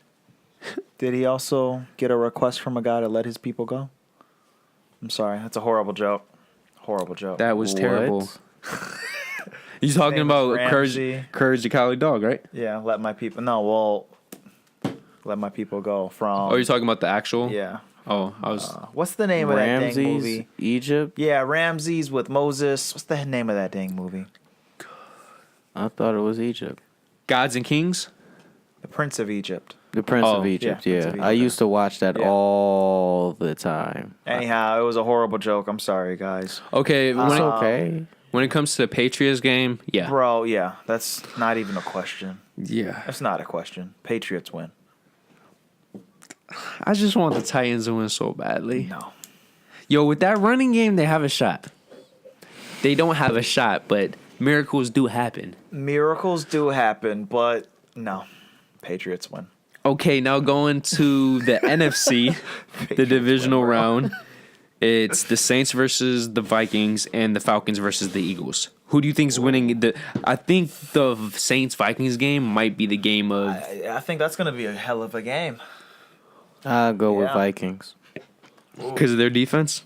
Speaker 1: Did he also get a request from a guy to let his people go? I'm sorry, that's a horrible joke. Horrible joke.
Speaker 2: That was
Speaker 3: What?
Speaker 2: terrible. He's talking
Speaker 1: name was
Speaker 2: about
Speaker 1: Ramsey.
Speaker 2: Courage the Cowardly Dog, right?
Speaker 1: Yeah, let my people. No, well, let my people go from.
Speaker 2: Oh, you're talking about the actual?
Speaker 1: Yeah.
Speaker 2: Oh, I was.
Speaker 1: What's the name of that dang
Speaker 3: Ramses,
Speaker 1: movie?
Speaker 3: Egypt.
Speaker 1: Yeah, Ramses with Moses. What's the name of that dang movie?
Speaker 3: I thought it was Egypt.
Speaker 2: Gods and Kings?
Speaker 1: The Prince of Egypt.
Speaker 3: The Prince
Speaker 2: Oh,
Speaker 3: of Egypt.
Speaker 1: yeah,
Speaker 3: Yeah,
Speaker 1: Prince of
Speaker 3: I
Speaker 1: Egypt.
Speaker 3: used to watch that
Speaker 1: Yeah.
Speaker 3: all the time.
Speaker 1: Anyhow, it was a horrible joke. I'm sorry, guys.
Speaker 2: Okay,
Speaker 3: It's
Speaker 2: when,
Speaker 3: okay.
Speaker 2: when it comes to the Patriots game, yeah.
Speaker 1: Bro, yeah, that's not even a question.
Speaker 2: Yeah.
Speaker 1: That's not a question. Patriots win.
Speaker 2: I just want the Titans to win so badly.
Speaker 1: No.
Speaker 2: Yo, with that running game, they have a shot. They don't have a shot, but miracles do happen.
Speaker 1: Miracles do happen, but no. Patriots win.
Speaker 2: Okay, now going to the NFC, the divisional round. It's the Saints versus the Vikings and the Falcons versus the Eagles. Who do you think's winning? I think the Saints-Vikings game might be the game of...
Speaker 1: I think that's going to be a hell of a game.
Speaker 3: I'll go with
Speaker 1: Yeah.
Speaker 3: Vikings.
Speaker 2: Because of their defense?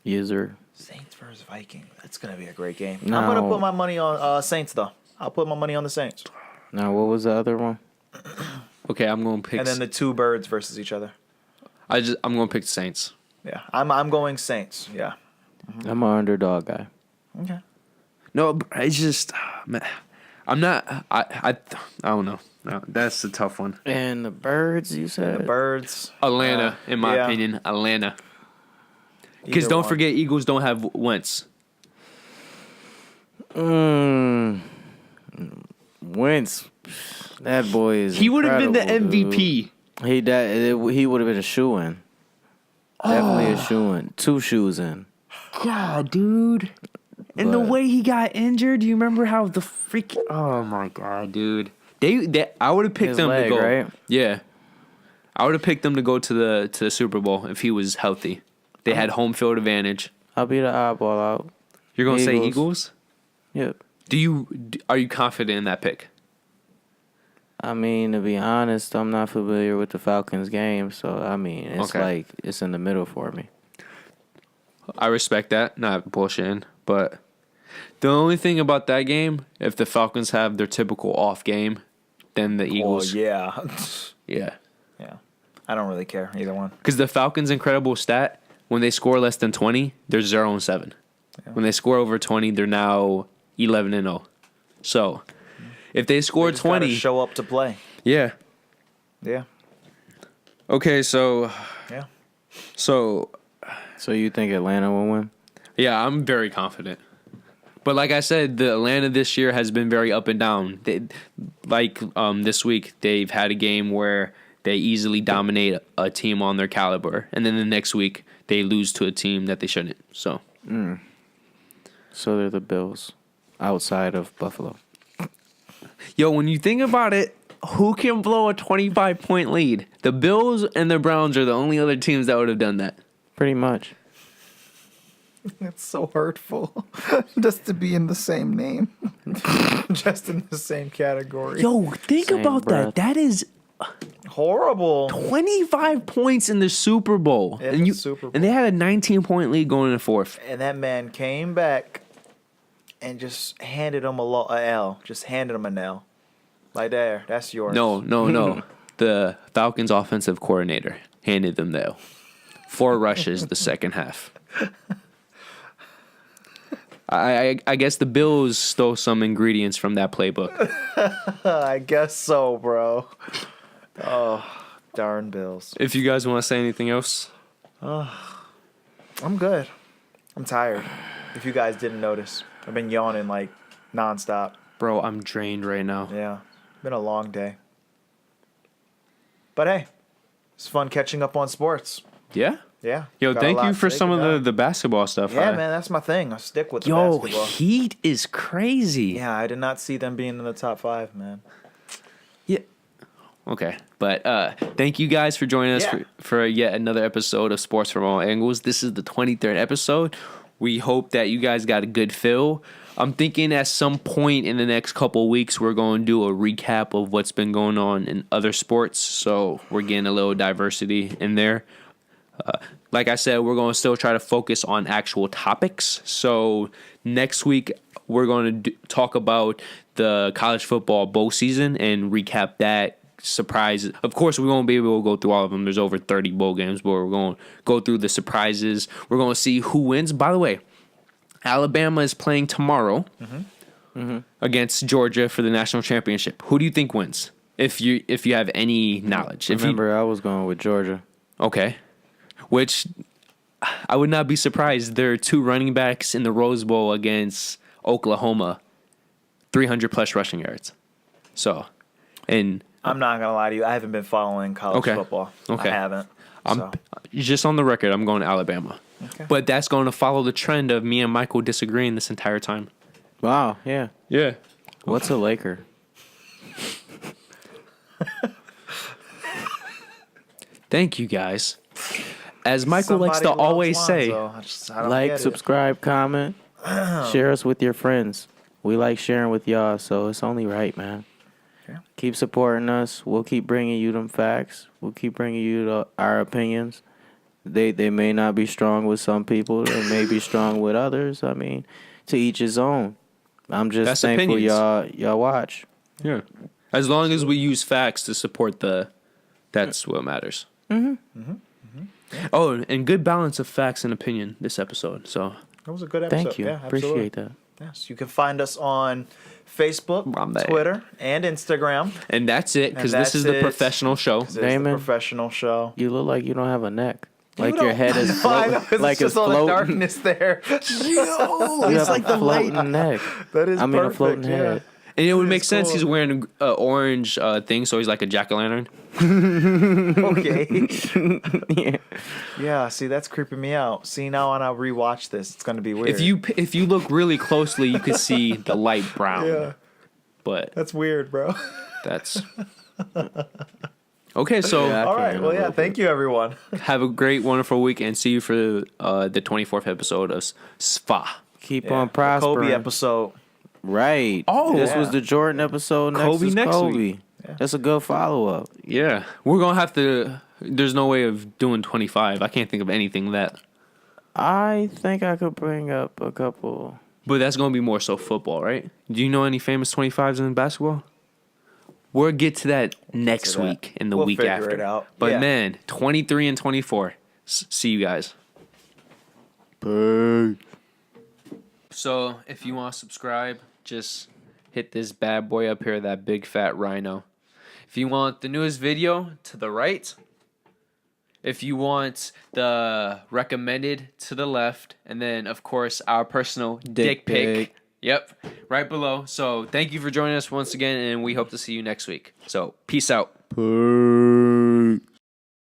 Speaker 3: User.
Speaker 1: Saints versus Vikings. That's going to be a great game.
Speaker 3: No.
Speaker 1: I'm going to put my money on Saints, though. I'll put my money on the Saints.
Speaker 3: Now, what was the other one?
Speaker 2: Okay, I'm going to pick.
Speaker 1: And then the two birds versus each other.
Speaker 2: I'm going to pick the Saints.
Speaker 1: Yeah, I'm going Saints. Yeah.
Speaker 3: I'm an underdog guy.
Speaker 1: Okay.
Speaker 2: No, it's just, man, I'm not. I don't know. No, that's a tough one.
Speaker 3: And the birds, you said?
Speaker 1: The birds.
Speaker 2: Atlanta, in my
Speaker 1: yeah.
Speaker 2: opinion, Atlanta. Because
Speaker 1: Either
Speaker 2: don't
Speaker 1: one.
Speaker 2: forget, Eagles don't have Wentz.
Speaker 3: Wentz, that boy is.
Speaker 2: He would have been the
Speaker 3: incredible,
Speaker 2: MVP.
Speaker 3: dude. He would have been a shoe in. Definitely a shoe in. 2 shoes in.
Speaker 2: God, dude. And the
Speaker 3: But-
Speaker 2: way he got injured, do you remember how the freak? Oh my god, dude. They I would have picked
Speaker 3: His
Speaker 2: them
Speaker 3: leg,
Speaker 2: to go.
Speaker 3: right?
Speaker 2: Yeah, I would have picked them to go to the Super Bowl if he was healthy. They had home field advantage.
Speaker 3: I'll be the oddball out.
Speaker 2: You're gonna say
Speaker 3: Eagles.
Speaker 2: Eagles?
Speaker 3: Yep.
Speaker 2: Are you confident in that pick?
Speaker 3: I mean, to be honest, I'm not familiar with the Falcons game, so I mean, it's
Speaker 2: Okay.
Speaker 3: like it's in the middle for me.
Speaker 2: I respect that. Not bullshitting, but the only thing about that game, if the Falcons have their typical off game, then the Eagles.
Speaker 1: Oh, yeah.
Speaker 2: Yeah.
Speaker 1: Yeah. I don't really care, either one.
Speaker 2: Because the Falcons' incredible stat, when they score less than 20, they're 0-7.
Speaker 1: Yeah.
Speaker 2: When they score over 20, they're now 11-0. So, if they score
Speaker 1: They just gotta
Speaker 2: 20,
Speaker 1: show up to play.
Speaker 2: yeah.
Speaker 1: Yeah.
Speaker 2: Okay, so
Speaker 1: Yeah.
Speaker 3: So you think Atlanta will win?
Speaker 2: yeah, I'm very confident. But like I said, the Atlanta this year has been very up and down. This week, they've had a game where they easily dominate a team on their caliber, and then the next week they lose to a team that they shouldn't. So
Speaker 3: So they're the Bills, outside of Buffalo.
Speaker 2: yo, when you think about it, who can blow a 25-point lead? The Bills and the Browns are the only other teams that would have done that.
Speaker 3: Pretty much.
Speaker 1: It's so hurtful. Just to be in the same name. Just in the same category.
Speaker 2: Yo, think
Speaker 3: Same
Speaker 2: about
Speaker 3: breath.
Speaker 2: that. That is
Speaker 1: Horrible.
Speaker 2: 25 points in the Super Bowl.
Speaker 1: In the Super Bowl.
Speaker 2: And they had a 19-point lead going in the fourth.
Speaker 1: And that man came back and just handed him a L. Just handed him an L. Like, there, that's yours.
Speaker 2: No. The Falcons offensive coordinator handed them the L. 4 rushes the second half. I guess the Bills stole some ingredients from that playbook.
Speaker 1: I guess so, bro. Oh, darn Bills.
Speaker 2: If you guys want to say anything else.
Speaker 1: I'm good. I'm tired. If you guys didn't notice, I've been yawning like nonstop.
Speaker 2: Bro, I'm drained right now.
Speaker 1: Yeah, been a long day. But hey, it's fun catching up on sports.
Speaker 2: Yeah?
Speaker 1: Yeah.
Speaker 2: Yo,
Speaker 1: got a
Speaker 2: thank
Speaker 1: lot
Speaker 2: you
Speaker 1: to
Speaker 2: for
Speaker 1: say
Speaker 2: some of
Speaker 1: about.
Speaker 2: the basketball stuff.
Speaker 1: Yeah, man, that's my thing. I stick with the
Speaker 2: Yo,
Speaker 1: basketball.
Speaker 2: Heat is crazy.
Speaker 1: Yeah, I did not see them being in the top 5, man.
Speaker 2: Yeah. Okay. But thank you guys for joining us
Speaker 1: Yeah.
Speaker 2: for yet another episode of Sports from All Angles. This is the 23rd episode. We hope that you guys got a good feel. I'm thinking at some point in the next couple of weeks, we're going to do a recap of what's been going on in other sports. So we're getting a little diversity in there. Like I said, we're going to still try to focus on actual topics. So next week, we're going to talk about the college football bowl season and recap that. Surprises. Of course, we won't be able to go through all of them. There's over 30 bowl games, but we're going to go through the surprises. We're going to see who wins. By the way, Alabama is playing tomorrow against Georgia for the national championship. Who do you think wins? If you have any knowledge.
Speaker 3: Remember, I was going with Georgia.
Speaker 2: Okay. Which I would not be surprised. There are 2 running backs in the Rose Bowl against Oklahoma, 300 plus rushing yards. So, and
Speaker 1: I'm not going to lie to you. I haven't been following college
Speaker 2: Okay.
Speaker 1: football.
Speaker 2: Okay.
Speaker 1: I haven't.
Speaker 2: I'm
Speaker 1: So.
Speaker 2: just on the record, I'm going to Alabama.
Speaker 1: Okay.
Speaker 2: But that's going to follow the trend of me and Michael disagreeing this entire time.
Speaker 3: Wow, yeah.
Speaker 2: Yeah.
Speaker 3: What's a Laker?
Speaker 2: Thank you guys. As Michael likes to
Speaker 1: Somebody loves
Speaker 2: always say,
Speaker 1: Lonzo. I don't
Speaker 3: Like,
Speaker 1: get it.
Speaker 3: subscribe, comment, share us with your friends. We like sharing with y'all, so it's only right, man.
Speaker 1: Okay.
Speaker 3: Keep supporting us. We'll keep bringing you them facts. We'll keep bringing you our opinions. They may not be strong with some people. They may be strong with others. I mean, to each his own. I'm just
Speaker 2: That's
Speaker 3: thankful
Speaker 2: opinions.
Speaker 3: y'all watch.
Speaker 2: yeah. As long as we use facts to support that's what matters. Oh, and good balance of facts and opinion this episode. So
Speaker 1: That was a good episode.
Speaker 3: Thank you.
Speaker 1: Yeah, absolutely.
Speaker 3: Appreciate that.
Speaker 1: Yes, you can find us on Facebook, Twitter, and Instagram.
Speaker 2: and that's it because
Speaker 1: And
Speaker 2: this is
Speaker 1: that's
Speaker 2: the
Speaker 1: it.
Speaker 2: professional show.
Speaker 1: This is the
Speaker 3: Damon.
Speaker 1: professional show.
Speaker 3: You look like you don't have a neck.
Speaker 1: You
Speaker 3: Like your
Speaker 1: don't-
Speaker 3: head is
Speaker 1: I know,
Speaker 3: floating. Like
Speaker 1: it's just
Speaker 3: it's
Speaker 1: all the
Speaker 3: floating.
Speaker 1: darkness there.
Speaker 3: You
Speaker 1: It's
Speaker 3: have
Speaker 1: like
Speaker 3: a
Speaker 1: the light.
Speaker 3: floating neck.
Speaker 1: That is
Speaker 3: I mean,
Speaker 1: perfect.
Speaker 3: a floating
Speaker 1: yeah.
Speaker 3: head.
Speaker 2: And it would make
Speaker 1: It's
Speaker 2: sense.
Speaker 1: cool.
Speaker 2: He's wearing an orange thing, so he's like a jack-o'-lantern.
Speaker 1: Okay.
Speaker 3: Yeah.
Speaker 1: Yeah. See, that's creeping me out. See, now when I rewatch this, it's gonna be weird.
Speaker 2: If you look really closely, you could see the light brown.
Speaker 1: Yeah,
Speaker 2: But
Speaker 1: that's weird, bro.
Speaker 2: that's okay. So
Speaker 3: Yeah.
Speaker 1: All right.
Speaker 3: can
Speaker 1: Well,
Speaker 3: a
Speaker 1: yeah.
Speaker 3: little
Speaker 1: Thank you, everyone.
Speaker 2: have a great, wonderful week, and see you for the 24th episode of SFAA.
Speaker 3: Keep
Speaker 1: Yeah,
Speaker 3: on
Speaker 1: the
Speaker 3: prospering.
Speaker 1: Kobe episode.
Speaker 3: Right.
Speaker 2: Oh.
Speaker 3: This
Speaker 1: Yeah.
Speaker 3: was the Jordan episode. Next
Speaker 2: Kobe
Speaker 3: is
Speaker 2: next
Speaker 3: Kobe.
Speaker 2: week.
Speaker 3: That's a good follow up.
Speaker 2: Yeah, we're gonna have to. There's no way of doing 25. I can't think of anything that.
Speaker 3: I think I could bring up a couple.
Speaker 2: But that's gonna be more so football, right? Do you know any famous 25s in basketball? We'll get to that next
Speaker 1: to that.
Speaker 2: week and the
Speaker 1: We'll
Speaker 2: week
Speaker 1: figure
Speaker 2: after.
Speaker 1: it out.
Speaker 2: But
Speaker 1: Yeah.
Speaker 2: man, 23 and 24. See you guys. So if you want to subscribe, just hit this bad boy up here, that big fat rhino. If you want the newest video, to the right. If you want the recommended, to the left. And then, of course, our personal dick pic.
Speaker 3: pic.
Speaker 2: Yep, right below. So thank you for joining us once again, and we hope to see you next week. So peace out.
Speaker 3: Peace.